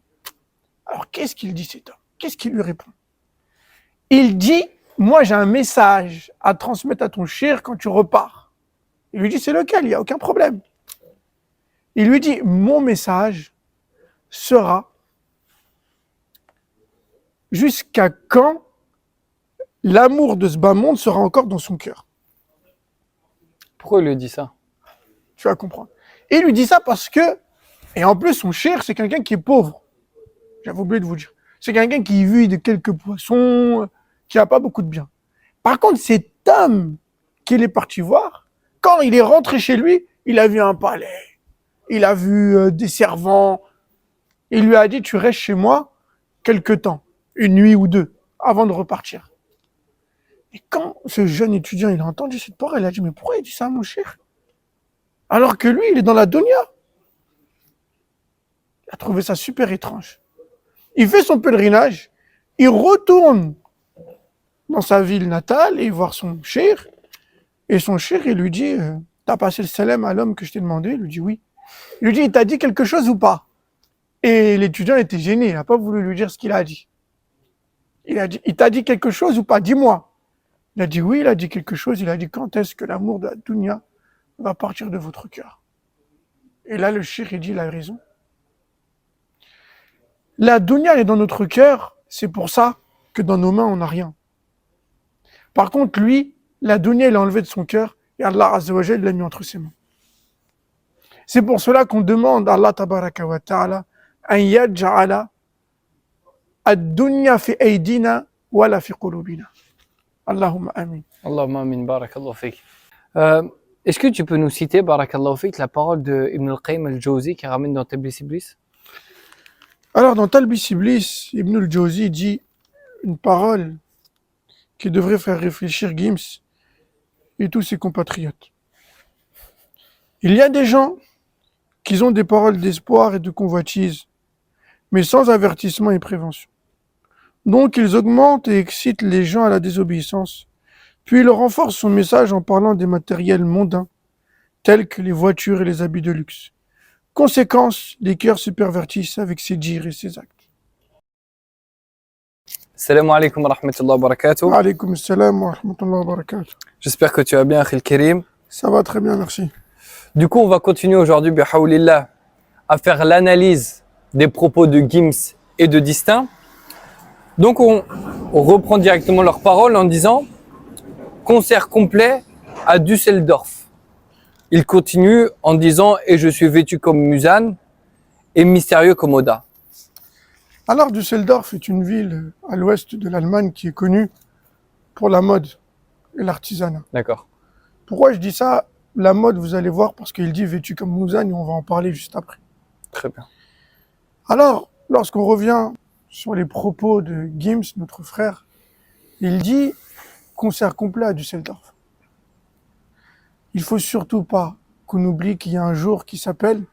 Alors, qu'est-ce qu'il dit cet homme? Qu'est-ce qu'il lui répond? Il dit, moi j'ai un message à transmettre à ton cheikh quand tu repars. Il lui dit, c'est lequel? Il n'y a aucun problème. Il lui dit, mon message sera jusqu'à quand l'amour de ce bas monde sera encore dans son cœur. Pourquoi il lui dit ça? Tu vas comprendre. Et il lui dit ça parce que, et en plus son cheikh, c'est quelqu'un qui est pauvre. J'avais oublié de vous dire. C'est quelqu'un qui vit de quelques poissons, qui n'a pas beaucoup de biens. Par contre, cet homme qu'il est parti voir, quand il est rentré chez lui, il a vu un palais. Il a vu des servants. Il lui a dit, tu restes chez moi quelque temps, une nuit ou deux, avant de repartir. Et quand ce jeune étudiant, il a entendu cette parole, il a dit, mais pourquoi il dit ça à mon cher? Alors que lui, il est dans la dunya. Il a trouvé ça super étrange. Il fait son pèlerinage, il retourne dans sa ville natale et voir son cher. Et son cher, il lui dit, t'as passé le salam à l'homme que je t'ai demandé? Il lui dit oui. Il lui dit, il t'a dit quelque chose ou pas? Et l'étudiant était gêné, il n'a pas voulu lui dire ce qu'il a dit. Il a dit, il t'a dit quelque chose ou pas? Dis-moi. Il a dit oui, il a dit quelque chose. Il a dit, quand est-ce que l'amour de la dunya va partir de votre cœur? Et là, le cheikh, il dit, il a raison. La dunya est dans notre cœur, c'est pour ça que dans nos mains, on n'a rien. Par contre, lui, la dunya, il l'a enlevé de son cœur et Allah Azza wa Jalla l'a mis entre ses mains. C'est pour cela qu'on demande à Allah Tabaraka wa Ta'ala an yaj'ala ad-dunya fi aydina wa la fi qulubina. Allahumma amin. Allahumma amin, barakallahu fik. Est-ce que tu peux nous citer, Barakallahu Fik, la parole de Ibn al-Qayyim al-Jawzi qui ramène dans Talbis Iblis? Alors, dans Talbis Iblis, Ibn al-Jawzi dit une parole qui devrait faire réfléchir Gims et tous ses compatriotes. Il y a des gens qui ont des paroles d'espoir et de convoitise, mais sans avertissement et prévention. Donc, ils augmentent et excitent les gens à la désobéissance, puis ils renforcent son message en parlant des matériels mondains, tels que les voitures et les habits de luxe. Conséquence, les cœurs se pervertissent avec ses dires et ses actes. Salam alaikum wa rahmatullahi wa barakatuh. Alaykoum salam wa rahmatullahi wa barakatuh. J'espère que tu vas bien, Akhil Karim. Ça va très bien, merci. Du coup, on va continuer aujourd'hui, bihaoulillah, à faire l'analyse des propos de Gims et de Distin. Donc, on reprend directement leurs paroles en disant « Concert complet à Düsseldorf ». Il continue en disant « Et je suis vêtu comme Musan et mystérieux comme Oda ». Alors, Düsseldorf est une ville à l'ouest de l'Allemagne qui est connue pour la mode et l'artisanat. D'accord. Pourquoi je dis ça? La mode, vous allez voir, parce qu'il dit vêtu comme Musan et on va en parler juste après. Très bien. Alors, lorsqu'on revient sur les propos de Gims, notre frère, il dit concert complet à Düsseldorf. Il faut surtout pas qu'on oublie qu'il y a un jour qui s'appelle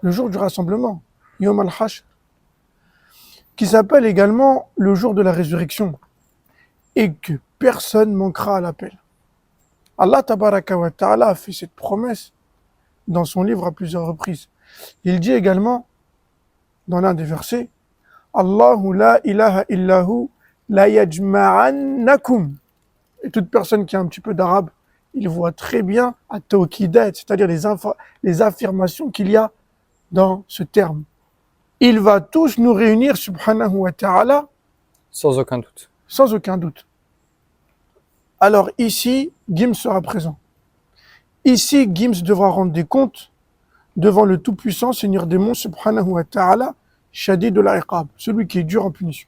le jour du rassemblement, Yom al-Hashr, qui s'appelle également le jour de la résurrection, et que personne manquera à l'appel. Allah tabaraka wa ta'ala a fait cette promesse dans son livre à plusieurs reprises. Il dit également, dans l'un des versets, Allahu la ilaha illahu la yajma'annakum. Et toute personne qui a un petit peu d'arabe, il voit très bien à tawkidat, c'est-à-dire les affirmations qu'il y a dans ce terme. Il va tous nous réunir, subhanahu wa ta'ala, Sans aucun doute. sans aucun doute. Alors ici, Gims sera présent. Ici, Gims devra rendre des comptes devant le Tout-Puissant, Seigneur des monts, subhanahu wa ta'ala, Shadid de l'iqab, celui qui est dur en punition.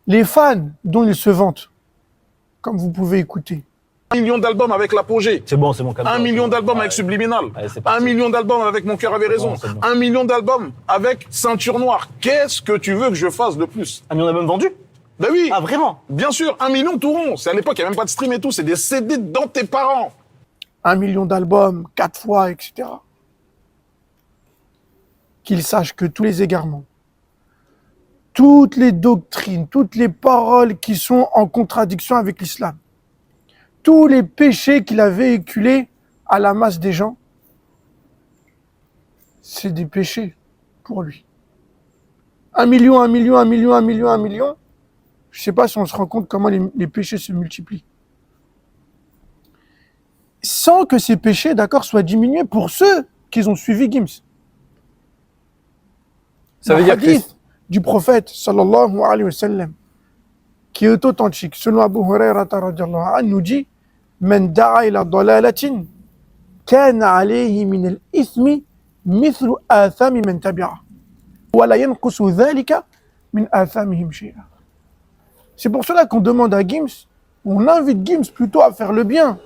Les fans dont il se vante, comme vous pouvez écouter, 1 million d'albums avec l'apogée. C'est bon, calme. 1 million d'albums avec Subliminal. Allez, c'est 1 parti. million d'albums avec Mon cœur avait raison. C'est bon. 1 million d'albums avec Ceinture Noire. Qu'est-ce que tu veux que je fasse de plus? 1 million d'albums vendus? Ben oui, Ah, vraiment? bien sûr, 1 million tout rond. C'est à l'époque, il n'y a même pas de stream et tout. C'est des CD dans tes parents. 1 million d'albums, 4 fois, etc. Qu'il sache que tous les égarements, toutes les doctrines, toutes les paroles qui sont en contradiction avec l'islam, tous les péchés qu'il a véhiculés à la masse des gens, c'est des péchés pour lui. 1 million, 1 million, 1 million, 1 million, 1 million, je ne sais pas si on se rend compte comment les péchés se multiplient. Sans que ces péchés, d'accord, soient diminués pour ceux qui ont suivi Gims. Ça veut Le dire que hadith du prophète, sallallahu alayhi wa sallam, qui est authentique, selon Abu Hurairah radhiyallahu anhu, nous dit Man da'a ila dalalatin, kana alayhi min al-ithmi mithlu athami man tabi'a. Wa la yanqusu dhalika min athamihim shay'a. C'est pour cela qu'on demande à Gims, on invite Gims plutôt à faire le bien,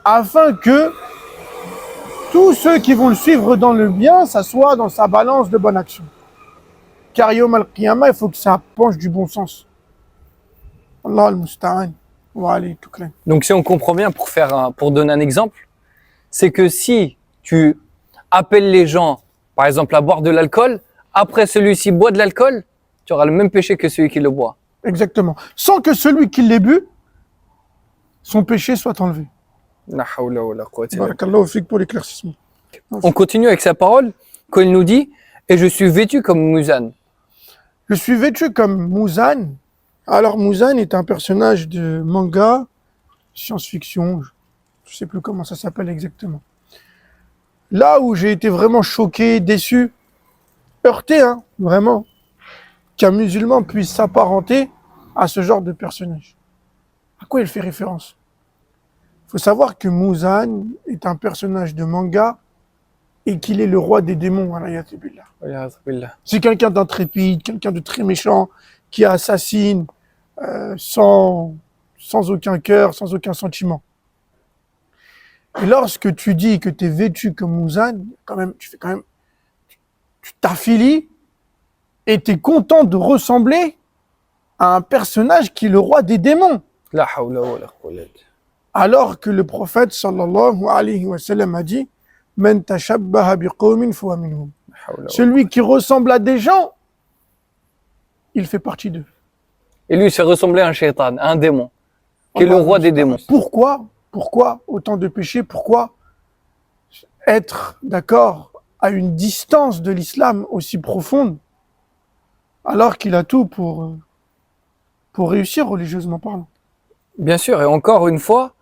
afin que tous ceux qui vont le suivre dans le bien s'assoient dans sa balance de bonne action. Car Yom al-Qiyamah, il faut que ça penche du bon sens. Allah al-Musta'an. Wa alayhi tuklan. Donc si on comprend bien, pour donner un exemple, c'est que si tu appelles les gens, par exemple, à boire de l'alcool, après celui-ci boit de l'alcool, tu auras le même péché que celui qui le boit. Exactement. Sans que celui qui l'ait bu, son péché soit enlevé. La hawla wa la quwwata illa billah. Barakallahu fik pour l'éclaircissement. On continue avec sa parole, quand il nous dit « Et je suis vêtu comme Musan Je suis vêtu comme Musan. Alors Musan est un personnage de manga, science-fiction, je ne sais plus comment ça s'appelle exactement. Là où j'ai été vraiment choqué, déçu, heurté, hein, vraiment, qu'un musulman puisse s'apparenter à ce genre de personnage. À quoi il fait référence? Il faut savoir que Musan est un personnage de manga et qu'il est le roi des démons. billah. C'est quelqu'un d'intrépide, quelqu'un de très méchant, qui assassine sans aucun cœur, sans aucun sentiment. Et lorsque tu dis que tu es vêtu comme Mouzane, tu t'affilies et tu es content de ressembler à un personnage qui est le roi des démons. La hawla wa la quwwata. Alors que le prophète sallallahu alayhi wa sallam a dit Man tashabbaha biqawmin fahuwa minhum. Celui qui ressemble à des gens, il fait partie d'eux. Et lui, il se ressemblait à un shaitan, à un démon, qui est le roi des démons. Pourquoi autant de péchés? Pourquoi être, d'accord, à une distance de l'islam aussi profonde, alors qu'il a tout pour réussir religieusement parlant? Bien sûr, et encore une fois,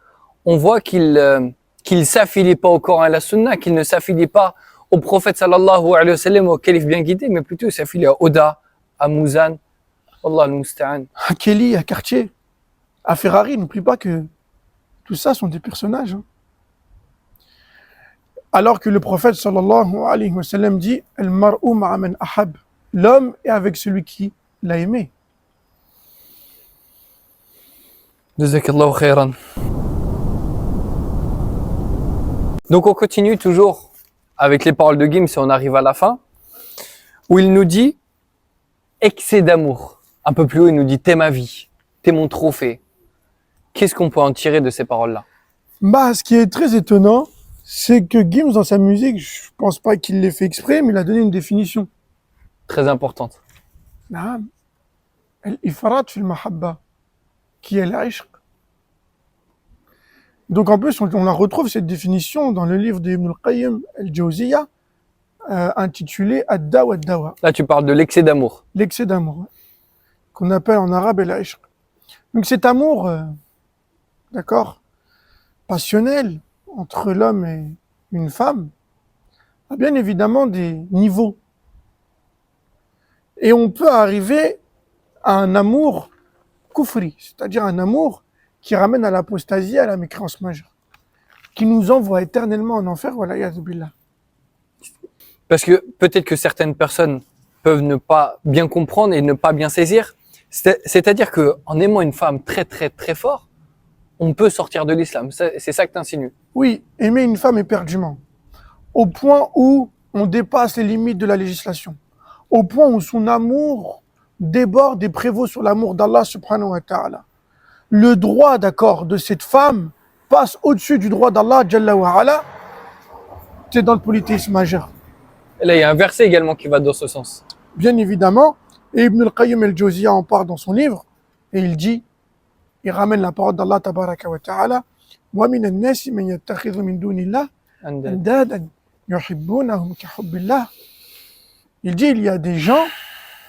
on voit qu'il ne s'affilie pas au Coran et à la Sunna, qu'il ne s'affilie pas au prophète sallallahu alayhi wa sallam, au calife bien guidé, mais plutôt il s'affilie à Oda, à Mouzane, Allah al-Musta'an. À Kelly, à Cartier, à Ferrari, n'oublie pas que tout ça sont des personnages. Hein. Alors que le prophète sallallahu alayhi wa sallam dit Al-mar'u ma'a man ahab. L'homme est avec celui qui l'a aimé. Jazakallahu khairan. Donc on continue toujours avec les paroles de Gims et on arrive à la fin, où il nous dit excès d'amour. Un peu plus haut, il nous dit t'es ma vie, t'es mon trophée. Qu'est-ce qu'on peut en tirer de ces paroles-là? Ce qui est très étonnant, c'est que Gims, dans sa musique, je pense pas qu'il l'ait fait exprès, mais il a donné une définition. Très importante. Naam. Al-ifrat fil mahabba, qui est l'ishq. Donc en plus, on la retrouve cette définition dans le livre d'Ibn al-Qayyim al-Jawziyya, intitulé Ad-Da wa Ad-Dawa. Là, tu parles de l'excès d'amour. L'excès d'amour, qu'on appelle en arabe l'ishq. Donc cet amour, d'accord, passionnel entre l'homme et une femme, a bien évidemment des niveaux. Et on peut arriver à un amour kufri, c'est-à-dire un amour qui ramène à l'apostasie, à la mécréance majeure, qui nous envoie éternellement en enfer, voilà, ya'adhu billah. Parce que peut-être que certaines personnes peuvent ne pas bien comprendre et ne pas bien saisir. C'est-à-dire que en aimant une femme très très très fort, on peut sortir de l'islam. C'est ça que tu insinues. Oui, aimer une femme éperdument, au point où on dépasse les limites de la législation, au point où son amour déborde et prévaut sur l'amour d'Allah subhanahu wa ta'ala. Le droit, d'accord, de cette femme passe au-dessus du droit d'Allah, Jalla wa ala. C'est dans le polythéisme majeur. Et là, il y a un verset également qui va dans ce sens. Bien évidemment, et Ibn al-Qayyim al-Jawziyya en parle dans son livre, et il dit, il ramène la parole d'Allah tabaraka wa ta'ala, wa min an-nasi man yattakhidhu min dunillah andadan yuhibbunahum ka hubbillah. Il dit, il y a des gens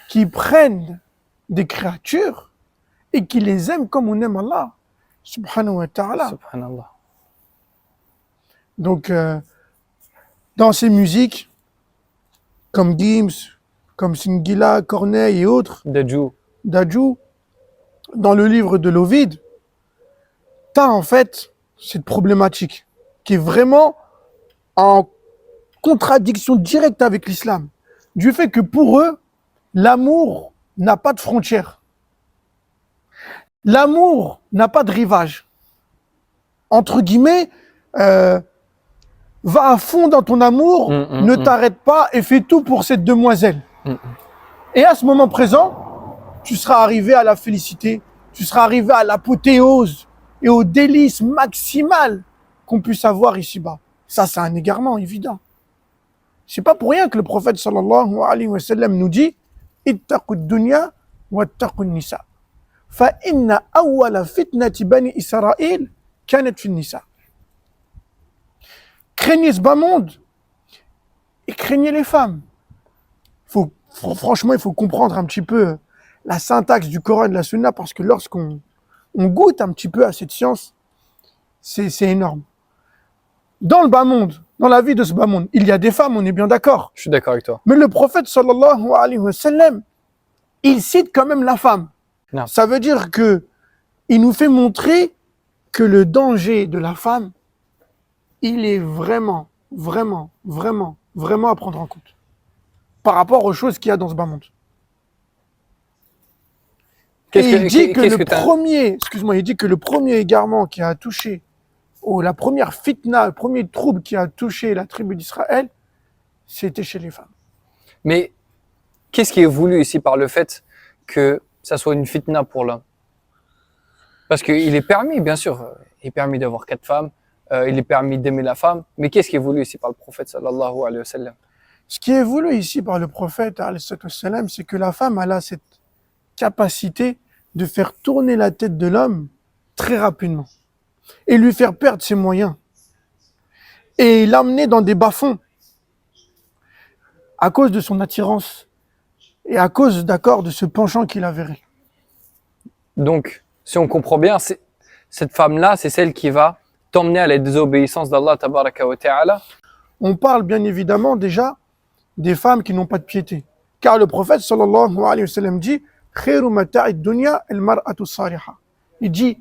qui prennent des créatures et qui les aiment comme on aime Allah, subhanahu wa ta'ala. Subhanallah. Donc, dans ces musiques, comme Gims, comme Singila, Corneille et autres, Dadju, dans le livre de l'Ovide, tu as en fait cette problématique qui est vraiment en contradiction directe avec l'islam, du fait que pour eux, l'amour n'a pas de frontières. L'amour n'a pas de rivage. Entre guillemets, va à fond dans ton amour, ne t'arrête pas et fais tout pour cette demoiselle. Et à ce moment présent, tu seras arrivé à la félicité, tu seras arrivé à l'apothéose et au délice maximal qu'on puisse avoir ici-bas. Ça, c'est un égarement évident. C'est pas pour rien que le prophète sallallahu alayhi wa sallam nous dit « Ittaqu dunya wa ittaqu nisa ». فإن أول فتنة بني إسرائيل كانت في النساء. Craignez ce bas monde et craignez les femmes. Franchement, il faut comprendre un petit peu la syntaxe du Coran et de la Sunna, parce que lorsqu'on goûte un petit peu à cette science, c'est énorme. Dans le bas monde, dans la vie de ce bas monde, il y a des femmes, on est bien d'accord. Je suis d'accord avec toi. Mais le prophète sallallahu alayhi wa sallam, il cite quand même la femme. Non. Ça veut dire que il nous fait montrer que le danger de la femme, il est vraiment, vraiment, vraiment, vraiment à prendre en compte par rapport aux choses qu'il y a dans ce bas monde. Il dit que le premier égarement qui a touché où la première fitna, le premier trouble qui a touché la tribu d'Israël, c'était chez les femmes. Mais qu'est-ce qui est voulu ici par le fait que ça soit une fitna pour l'homme? Parce qu'il est permis, bien sûr, il est permis d'avoir 4 femmes, il est permis d'aimer la femme, mais qu'est-ce qui est voulu ici par le prophète sallallahu alayhi wa sallam? Ce qui est voulu ici par le prophète, alayhi sallam, c'est que la femme elle a cette capacité de faire tourner la tête de l'homme très rapidement et lui faire perdre ses moyens et l'amener dans des bas-fonds à cause de son attirance et à cause, d'accord, de ce penchant qu'il avait. Donc, si on comprend bien, cette femme-là, c'est celle qui va t'emmener à la désobéissance d'Allah tabaraka wa ta'ala. On parle bien évidemment déjà des femmes qui n'ont pas de piété. Car le prophète sallallahu alayhi wa sallam dit « Khairu mata'id dunya al-mar'atu saliha » Il dit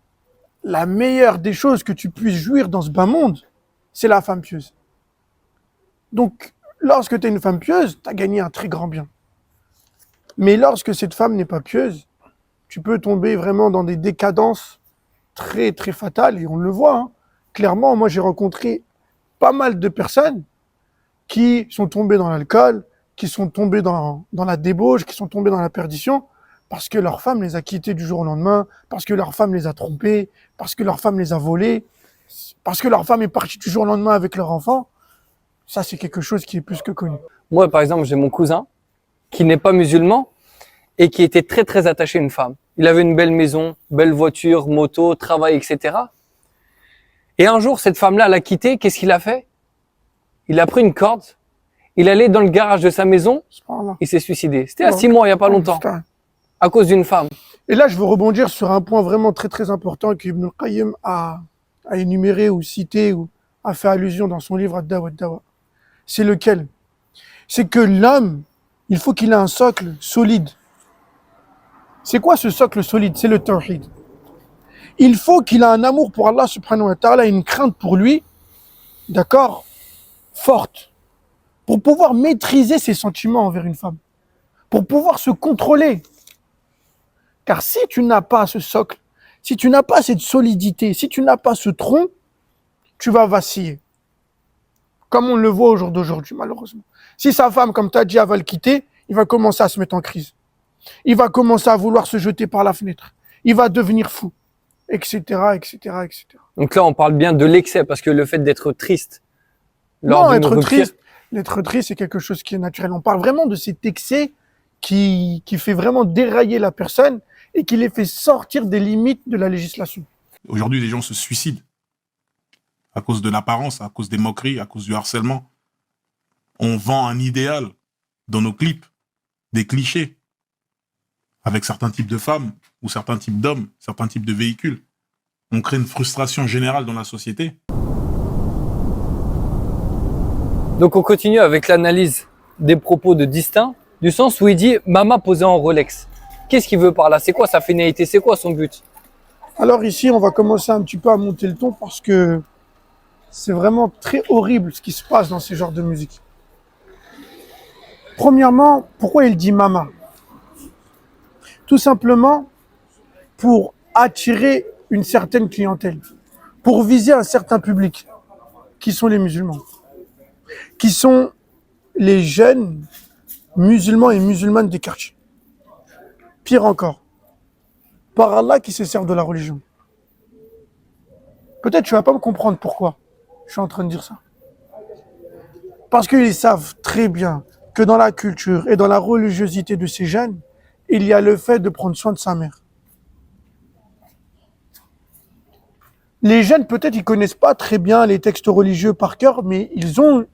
« La meilleure des choses que tu puisses jouir dans ce bas monde, c'est la femme pieuse. » Donc, lorsque tu es une femme pieuse, tu as gagné un très grand bien. Mais lorsque cette femme n'est pas pieuse, tu peux tomber vraiment dans des décadences très très fatales, et on le voit. Hein. Clairement, moi j'ai rencontré pas mal de personnes qui sont tombées dans l'alcool, qui sont tombées dans la débauche, qui sont tombées dans la perdition, parce que leur femme les a quittés du jour au lendemain, parce que leur femme les a trompés, parce que leur femme les a volés, parce que leur femme est partie du jour au lendemain avec leur enfant. Ça, c'est quelque chose qui est plus que connu. Moi, par exemple, j'ai mon cousin qui n'est pas musulman et qui était très très attaché à une femme. Il avait une belle maison, belle voiture, moto, travail, etc. Et un jour, cette femme-là l'a quitté. Qu'est-ce qu'il a fait? Il a pris une corde, il allait dans le garage de sa maison, il s'est suicidé. C'était à 6 mois, il n'y a pas longtemps, à cause d'une femme. Et là, je veux rebondir sur un point vraiment très très important qu'Ibn al-Qayyim a énuméré ou cité ou a fait allusion dans son livre Ad-Dawa Ad-Dawa. C'est lequel? C'est que l'homme, il faut qu'il ait un socle solide. C'est quoi ce socle solide? C'est le tawhid. Il faut qu'il ait un amour pour Allah subhanahu wa ta'ala, une crainte pour lui, d'accord, forte, pour pouvoir maîtriser ses sentiments envers une femme, pour pouvoir se contrôler. Car si tu n'as pas ce socle, si tu n'as pas cette solidité, si tu n'as pas ce tronc, tu vas vaciller. Comme on le voit au jour d'aujourd'hui, malheureusement. Si sa femme, comme tu as dit, elle va le quitter, il va commencer à se mettre en crise. Il va commencer à vouloir se jeter par la fenêtre. Il va devenir fou, etc., etc., etc. Donc là, on parle bien de l'excès, parce que le fait d'être triste, non, être triste, c'est quelque chose qui est naturel. On parle vraiment de cet excès qui fait vraiment dérailler la personne et qui les fait sortir des limites de la législation. Aujourd'hui, les gens se suicident à cause de l'apparence, à cause des moqueries, à cause du harcèlement. On vend un idéal dans nos clips, des clichés, avec certains types de femmes ou certains types d'hommes, certains types de véhicules. On crée une frustration générale dans la société. Donc on continue avec l'analyse des propos de Distinct, du sens où il dit « Maman posée en Rolex ». Qu'est-ce qu'il veut par là? C'est quoi sa finalité? C'est quoi son but? Alors ici, on va commencer un petit peu à monter le ton parce que c'est vraiment très horrible ce qui se passe dans ces genres de musique. Premièrement, pourquoi il dit « Maman » ? Tout simplement pour attirer une certaine clientèle, pour viser un certain public, qui sont les musulmans, qui sont les jeunes musulmans et musulmanes des quartiers. Pire encore, par Allah qui se servent de la religion. Peut-être tu vas pas me comprendre pourquoi je suis en train de dire ça. Parce qu'ils savent très bien que dans la culture et dans la religiosité de ces jeunes, il y a le fait de prendre soin de sa mère. Les jeunes, peut-être, ils connaissent pas très bien les textes religieux par cœur, mais ils ont eu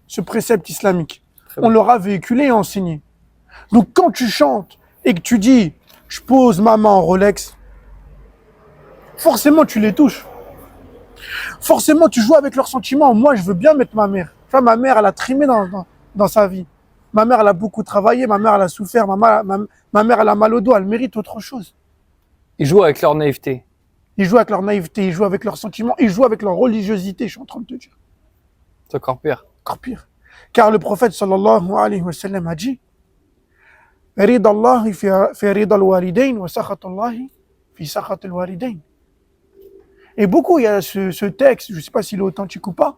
ce précepte islamique. On leur a véhiculé et enseigné. Donc, quand tu chantes et que tu dis « je pose ma main en Rolex », forcément, tu les touches. Forcément, tu joues avec leurs sentiments. Moi, je veux bien mettre ma mère. Tu vois, ma mère, elle a trimé dans sa vie. Ma mère, elle a beaucoup travaillé. Ma mère, elle a souffert. Ma mère, elle a mal au dos. Elle mérite autre chose. Ils jouent avec leur naïveté. Ils jouent avec leur naïveté. Ils jouent avec leurs sentiments. Ils jouent avec leur religiosité, je suis en train de te dire. C'est encore pire. Encore pire. Car le prophète, sallallahu alayhi wa sallam, a dit « Ridallahi fi rida al-walidayn wa sakhat Allahi fi sakhat al-walidayn » Et beaucoup, il y a ce texte, je ne sais pas s'il est authentique ou pas,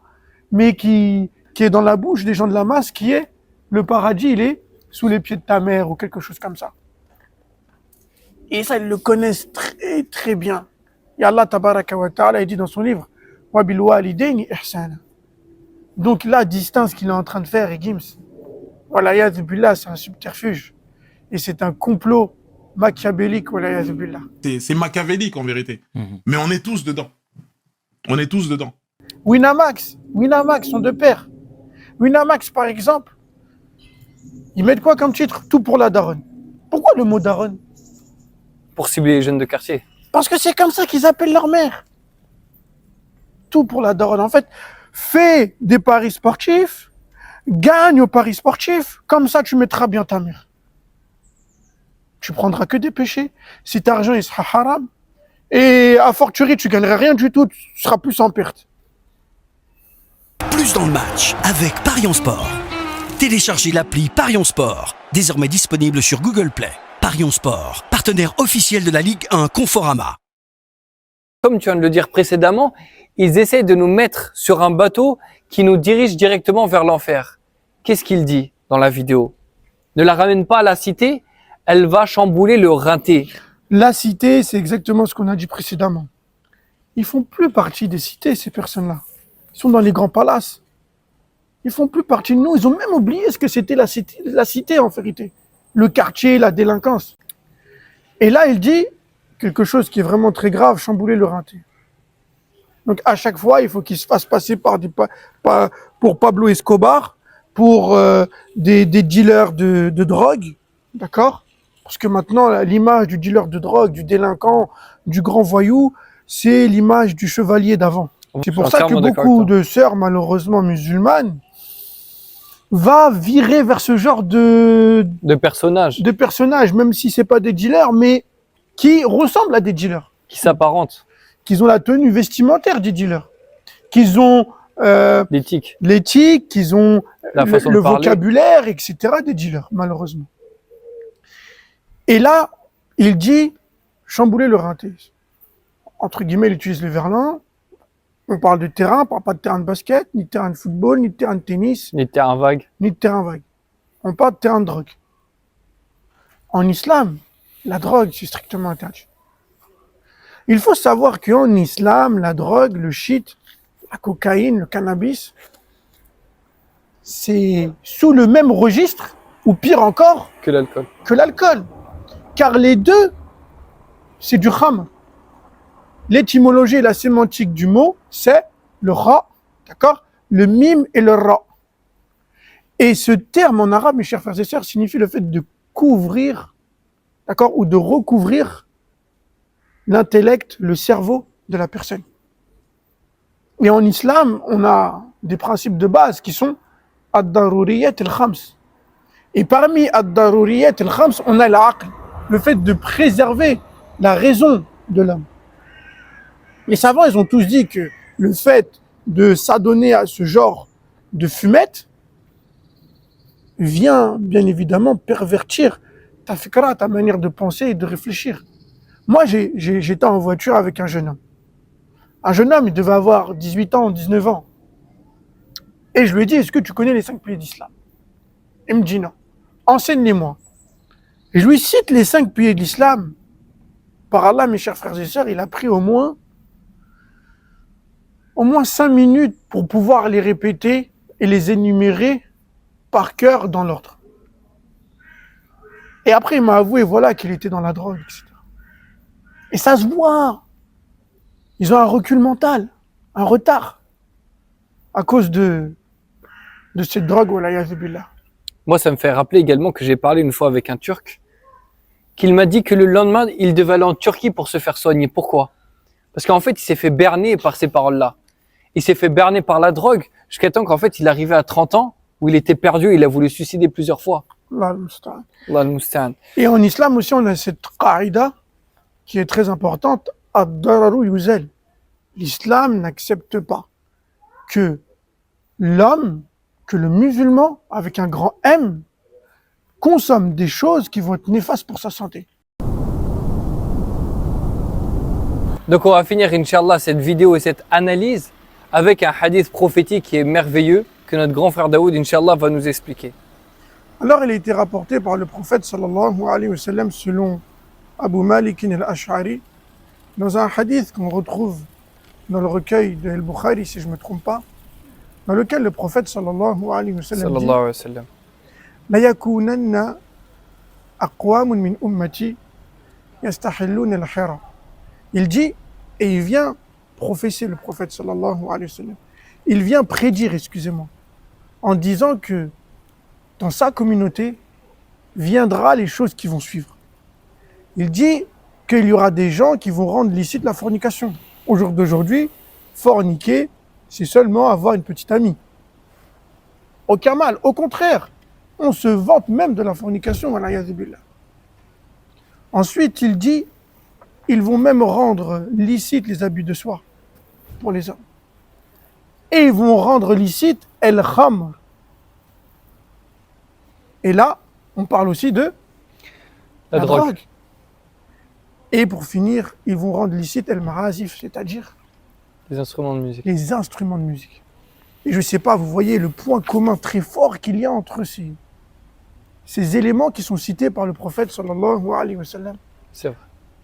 mais qui est dans la bouche des gens de la masse, qui est le paradis, il est sous les pieds de ta mère ou quelque chose comme ça. Et ça, ils le connaissent très très bien. Et Allah tabaraka wa ta'ala, il dit dans son livre, wa bil walidayni ihsana. Donc la distance qu'il est en train de faire, et Gims, voilà, ya'adhu billah, c'est un subterfuge. Et c'est un complot machiavélique, voilà, ya'adhu billah. C'est machiavélique en vérité. Mais on est tous dedans. On est tous dedans. Winamax sont deux pères. Winamax, par exemple, ils mettent quoi comme titre? Tout pour la daronne. Pourquoi le mot daronne? Pour cibler les jeunes de quartier. Parce que c'est comme ça qu'ils appellent leur mère. Tout pour la daronne. En fait, fais des paris sportifs, gagne aux paris sportifs, comme ça tu mettras bien ta mère. Tu prendras que des péchés. Si ton argent il sera haram, et à fortiori tu gagneras rien du tout, tu seras plus en perte. Plus dans le match avec Parions Sport. Téléchargez l'appli Parions Sport, désormais disponible sur Google Play. Parions Sport, partenaire officiel de la Ligue 1 Conforama. Comme tu viens de le dire précédemment, ils essaient de nous mettre sur un bateau qui nous dirige directement vers l'enfer. Qu'est-ce qu'il dit dans la vidéo? Ne la ramène pas à la cité, elle va chambouler le rinté. La cité, c'est exactement ce qu'on a dit précédemment. Ils font plus partie des cités, ces personnes-là. Ils sont dans les grands palaces. Ils font plus partie de nous. Ils ont même oublié ce que c'était la cité en vérité. Le quartier, la délinquance. Et là, il dit quelque chose qui est vraiment très grave, chambouler le rinté. Donc à chaque fois, il faut qu'il se fasse passer pour Pablo Escobar, pour des dealers de drogue, d'accord? Parce que maintenant, l'image du dealer de drogue, du délinquant, du grand voyou, c'est l'image du chevalier d'avant. C'est pour ça que beaucoup de sœurs, malheureusement musulmanes, va virer vers ce genre de personnages, même si c'est pas des dealers, mais qui ressemblent à des dealers. Qui s'apparentent. Qu'ils ont la tenue vestimentaire des dealers. Qu'ils ont l'éthique, qu'ils ont le vocabulaire, etc. des dealers, malheureusement. Et là, il dit chambouler le rinté. Entre guillemets, il utilise le verlan. On parle de terrain, on ne parle pas de terrain de basket, ni de terrain de football, ni de terrain de tennis. Ni de terrain vague. Ni de terrain vague. On parle de terrain de drogue. En islam, la drogue, c'est strictement interdit. Il faut savoir qu'en islam, la drogue, le shit, la cocaïne, le cannabis, c'est sous le même registre, ou pire encore, que l'alcool. Car les deux, c'est du khamr. L'étymologie et la sémantique du mot, c'est le ra, d'accord? Le mime et le ra. Et ce terme en arabe, mes chers frères et sœurs, signifie le fait de couvrir, d'accord? Ou de recouvrir l'intellect, le cerveau de la personne. Et en islam, on a des principes de base qui sont ad-daruriyat al-khams. Et parmi ad-daruriyat al-khams, on a l'aql, le fait de préserver la raison de l'homme. Les savants, ils ont tous dit que le fait de s'adonner à ce genre de fumette vient bien évidemment pervertir ta fikra, ta manière de penser et de réfléchir. Moi, j'étais en voiture avec un jeune homme. Un jeune homme, il devait avoir 18 ans, 19 ans. Et je lui ai dit, est-ce que tu connais les 5 piliers d'islam? Il me dit non. Enseigne-les-moi. Et je lui cite les 5 piliers de l'islam. Par Allah, mes chers frères et sœurs, il a pris au moins 5 minutes pour pouvoir les répéter et les énumérer par cœur dans l'ordre. Et après, il m'a avoué, voilà, qu'il était dans la drogue, etc. Et ça se voit. Ils ont un recul mental, un retard, à cause de cette drogue, voilà, yazubillah. Moi, ça me fait rappeler également que j'ai parlé une fois avec un Turc, qu'il m'a dit que le lendemain, il devait aller en Turquie pour se faire soigner. Pourquoi? Parce qu'en fait, il s'est fait berner par ces paroles-là. Il s'est fait berner par la drogue, jusqu'à temps qu'en fait, il arrivait à 30 ans, où il était perdu, il a voulu se suicider plusieurs fois. Allah al-Musta'an. Et en islam aussi, on a cette qaïda qui est très importante, ad-dararu yuzal. L'islam n'accepte pas que l'homme, que le musulman, avec un grand M, consomme des choses qui vont être néfastes pour sa santé. Donc on va finir, Inch'Allah, cette vidéo et cette analyse avec un hadith prophétique qui est merveilleux que notre grand frère Daoud, Inch'Allah, va nous expliquer. Alors, il a été rapporté par le prophète sallallahu alayhi wa sallam selon Abu Malik al-Ash'ari dans un hadith qu'on retrouve dans le recueil de Al-Bukhari, si je ne me trompe pas, dans lequel le prophète sallallahu alayhi wa sallam dit Sallallahu alayhi wa sallam. La yakunanna aqwamun min ummati yastahilluna al-hira. Il dit, et il vient prophétiser le prophète sallallahu alayhi wa sallam. Il vient prédire, excusez-moi, en disant que dans sa communauté viendra les choses qui vont suivre. Il dit qu'il y aura des gens qui vont rendre licite la fornication. Au jour d'aujourd'hui, forniquer, c'est seulement avoir une petite amie. Aucun mal, au contraire, on se vante même de la fornication, wala'iyadhu billah. Ensuite, il dit, ils vont même rendre licite les abus de soie pour les hommes. Et ils vont rendre licite el-khamr. Et là, on parle aussi de La drogue. Et pour finir, ils vont rendre licite el-marazif, c'est-à-dire Les instruments de musique. les instruments de musique. Et je ne sais pas, vous voyez le point commun très fort qu'il y a entre ces éléments qui sont cités par le prophète sallallahu alayhi wa sallam. C'est vrai.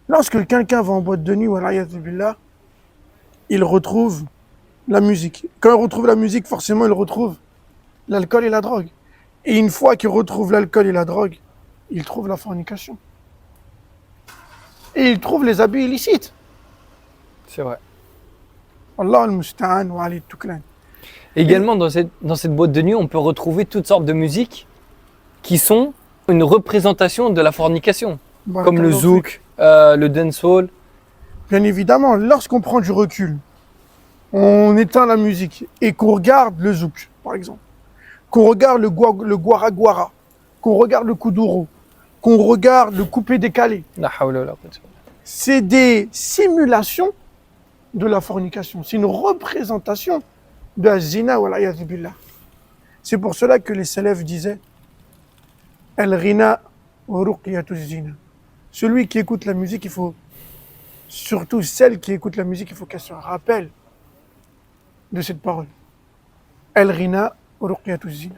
Lorsque quelqu'un va en boîte de nuit, wala'iyadhu billah, il retrouve la musique. Quand il retrouve la musique, forcément, il retrouve l'alcool et la drogue. Et une fois qu'il retrouve l'alcool et la drogue, il trouve la fornication. Et il trouve les abus illicites. C'est vrai. Allah al-musta'an wa alayhi tuklan. Également, dans cette boîte de nuit, on peut retrouver toutes sortes de musiques qui sont une représentation de la fornication. Comme le zouk, le dancehall. Bien évidemment, lorsqu'on prend du recul, on éteint la musique et qu'on regarde le zouk, par exemple, qu'on regarde le guara-guara, qu'on regarde le kuduro, qu'on regarde le coupé-décalé, La hawla wa la quwwata illa billah. c'est des simulations de la fornication. C'est une représentation de la zina wa l'ayadhu billah. C'est pour cela que les salafs disaient El-rina wa ruqyatu zina. Celui qui écoute la musique, il faut, surtout celle qui écoute la musique, il faut qu'elle se rappelle de cette parole. El-rina wa ruqyatu zina.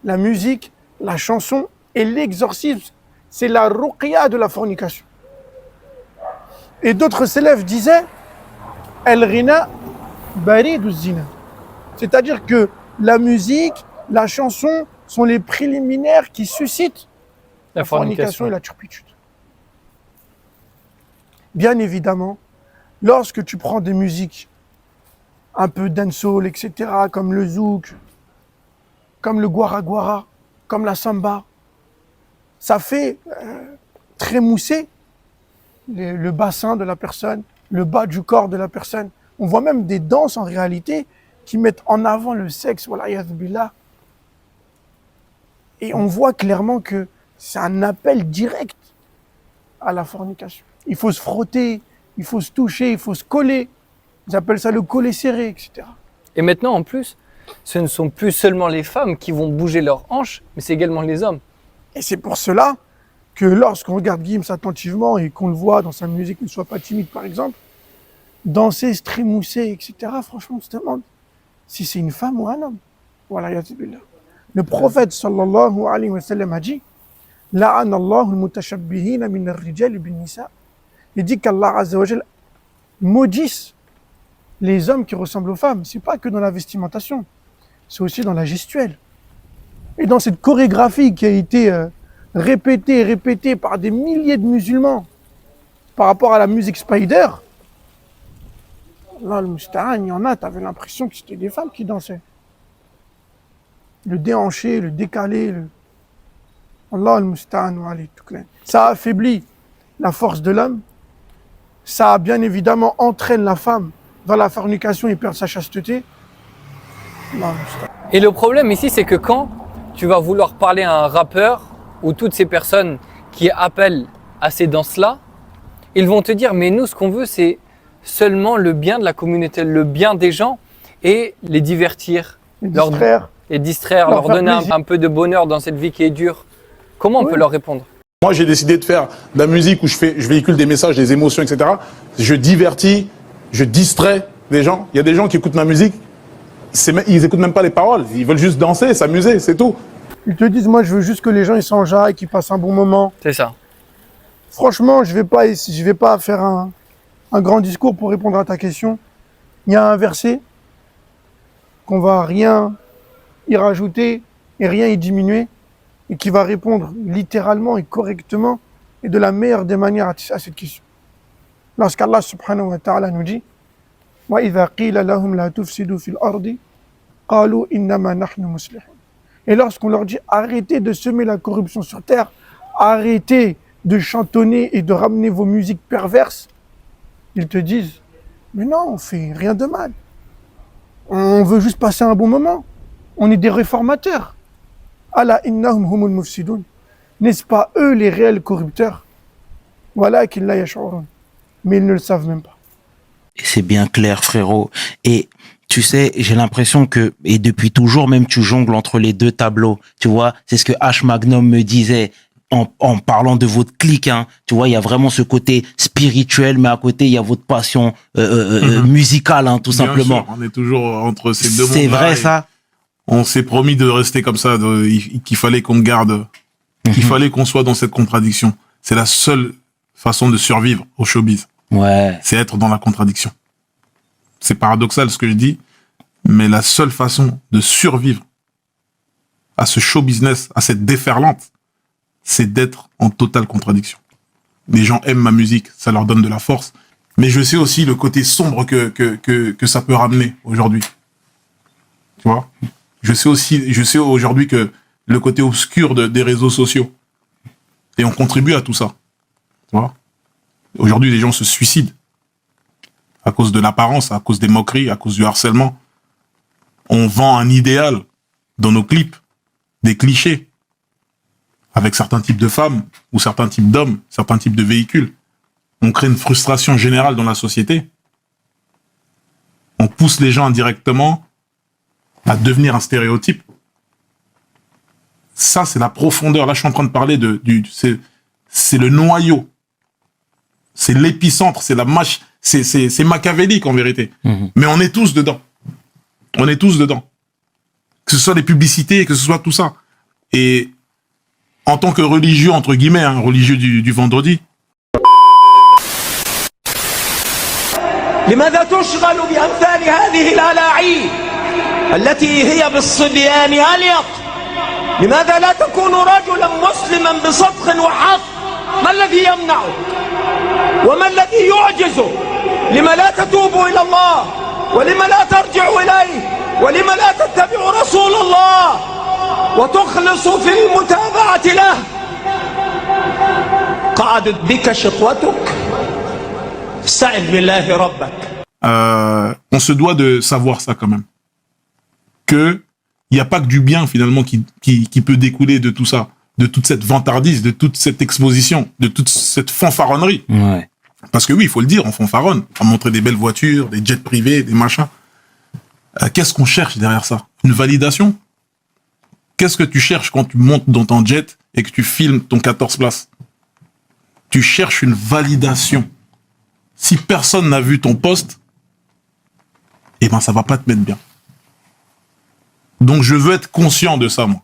La musique, la chanson et l'exorcisme, c'est la ruqya de la fornication. Et d'autres salafs disaient El-rina baridu zina. C'est-à-dire que la musique, la chanson sont les préliminaires qui suscitent la fornication et la turpitude. Bien évidemment, lorsque tu prends des musiques un peu dancehall, etc., comme le zouk, comme le guara-guara, comme la samba, ça fait trémousser le bassin de la personne, le bas du corps de la personne. On voit même des danses en réalité qui mettent en avant le sexe, wala'iyadhu billah. Et on voit clairement que c'est un appel direct à la fornication. Il faut se frotter, il faut se toucher, il faut se coller. Ils appellent ça le collet serré, etc. Et maintenant, en plus, ce ne sont plus seulement les femmes qui vont bouger leurs hanches, mais c'est également les hommes. Et c'est pour cela que lorsqu'on regarde Gims attentivement et qu'on le voit dans sa musique, Ne sois pas timide par exemple, danser, se trémousser, etc., franchement, on se demande si c'est une femme ou un homme. Voilà, ya billah. Le prophète sallallahu alayhi wa sallam a dit La'an Allahu al-mutashabbihina min ar-rijal bin nisa. Il dit qu'Allah azza wa jal maudisse les hommes qui ressemblent aux femmes. C'est pas que dans la vestimentation, c'est aussi dans la gestuelle. Et dans cette chorégraphie qui a été répétée par des milliers de musulmans par rapport à la musique Spider, là, le musta'an, il y en a, t'avais l'impression que c'était des femmes qui dansaient. Le déhanché, le décalé, Allah al-musta'an wa alayhi tuklan. Ça affaiblit la force de l'homme, ça bien évidemment entraîne la femme dans la fornication et perd sa chasteté. Allah al-musta'an. Et le problème ici, c'est que quand tu vas vouloir parler à un rappeur ou toutes ces personnes qui appellent à ces danses-là, ils vont te dire, mais nous, ce qu'on veut, c'est seulement le bien de la communauté, le bien des gens et les divertir, Les distraire, leur donner un peu de bonheur dans cette vie qui est dure. Comment on peut leur répondre? Moi, j'ai décidé de faire de la musique où je véhicule des messages, des émotions, etc. Je divertis, je distrais les gens. Il y a des gens qui écoutent ma musique, ils écoutent même pas les paroles. Ils veulent juste danser, s'amuser, c'est tout. Ils te disent, moi, je veux juste que les gens ils s'enjaillent, qu'ils passent un bon moment. C'est ça. Franchement, je vais pas faire un grand discours pour répondre à ta question. Il y a un verset qu'on va rien y rajouter et rien y diminuer et qui va répondre littéralement et correctement et de la meilleure des manières à cette question. Lorsqu'Allah subhanahu wa ta'ala nous dit وَإِذَا قِيلَ لَهُمْ لَا تُفْسِدُوا فِي الْأَرْضِ قَالُوا إِنَّمَا نَحْنُ مُصْلِحُونَ. Et lorsqu'on leur dit arrêtez de semer la corruption sur terre, arrêtez de chantonner et de ramener vos musiques perverses, ils te disent mais non, on fait rien de mal. On veut juste passer un bon moment. On est des réformateurs. Ala innahum humul mufsidun. N'est-ce pas eux les réels corrupteurs? Voilà qu'ils la yash'urun. Mais ils ne le savent même pas. C'est bien clair, frérot. Et tu sais, j'ai l'impression que, et depuis toujours même, tu jongles entre les deux tableaux. Tu vois, c'est ce que H Magnum me disait en parlant de votre clique. Hein. Tu vois, il y a vraiment ce côté spirituel, mais à côté, il y a votre passion musicale, hein, tout Bien simplement. sûr, on est toujours entre ces deux mondes. C'est vrai, ça. On s'est promis de rester comme ça, qu'il fallait qu'on garde, qu'il fallait qu'on soit dans cette contradiction. C'est la seule façon de survivre au showbiz. Ouais. C'est être dans la contradiction. C'est paradoxal ce que je dis, mais la seule façon de survivre à ce show business, à cette déferlante, c'est d'être en totale contradiction. Les gens aiment ma musique, ça leur donne de la force, mais je sais aussi le côté sombre que ça peut ramener aujourd'hui. Tu vois? Je sais aujourd'hui que le côté obscur des réseaux sociaux. Et on contribue à tout ça. Tu vois? Aujourd'hui, les gens se suicident. À cause de l'apparence, à cause des moqueries, à cause du harcèlement. On vend un idéal dans nos clips, des clichés, avec certains types de femmes, ou certains types d'hommes, certains types de véhicules. On crée une frustration générale dans la société. On pousse les gens indirectement à devenir un stéréotype. Ça, c'est la profondeur. Là, je suis en train de parler c'est le noyau. C'est l'épicentre, c'est la mâche, c'est machiavélique en vérité. Mais on est tous dedans. On est tous dedans. Que ce soit les publicités, que ce soit tout ça. Et en tant que religieux, entre guillemets, hein, religieux du vendredi, لماذا تشغل بأمثال هذه الألاعيب التي هي بالصبيان أليق؟ لماذا لا تكون رجلا مسلما بصدق وحق؟ ما الذي يمنعك؟ وما الذي يعجزك؟ لما لا تتوب إلى الله؟ ولما لا ترجع إليه؟ ولما لا تتبع رسول الله وتخلص في المتابعة له؟ قعدت بك شقوتك؟ استعذ بالله ربك. On se doit de savoir ça quand même. Que il n'y a pas que du bien finalement qui peut découler de tout ça, de toute cette vantardise, de toute cette exposition, de toute cette fanfaronnerie. Ouais. Parce que oui, il faut le dire, on fanfaronne, on montrer des belles voitures, des jets privés, des machins. Qu'est-ce qu'on cherche derrière ça? Une validation? Qu'est-ce que tu cherches quand tu montes dans ton jet et que tu filmes ton 14 places? Tu cherches une validation. Si personne n'a vu ton post, eh ben ça va pas te mettre bien. Donc je veux être conscient de ça, moi.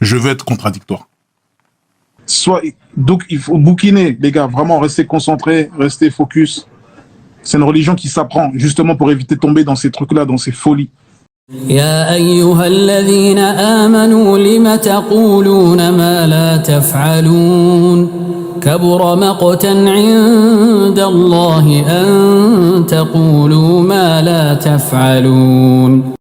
Je veux être contradictoire. Donc il faut bouquiner, les gars, vraiment rester concentré, rester focus. C'est une religion qui s'apprend, justement pour éviter de tomber dans ces trucs-là, dans ces folies. يا أيها الذين آمنوا لم تقولون ما لا تفعلون كبر مقتا عند الله أن تقولوا ما لا تفعلون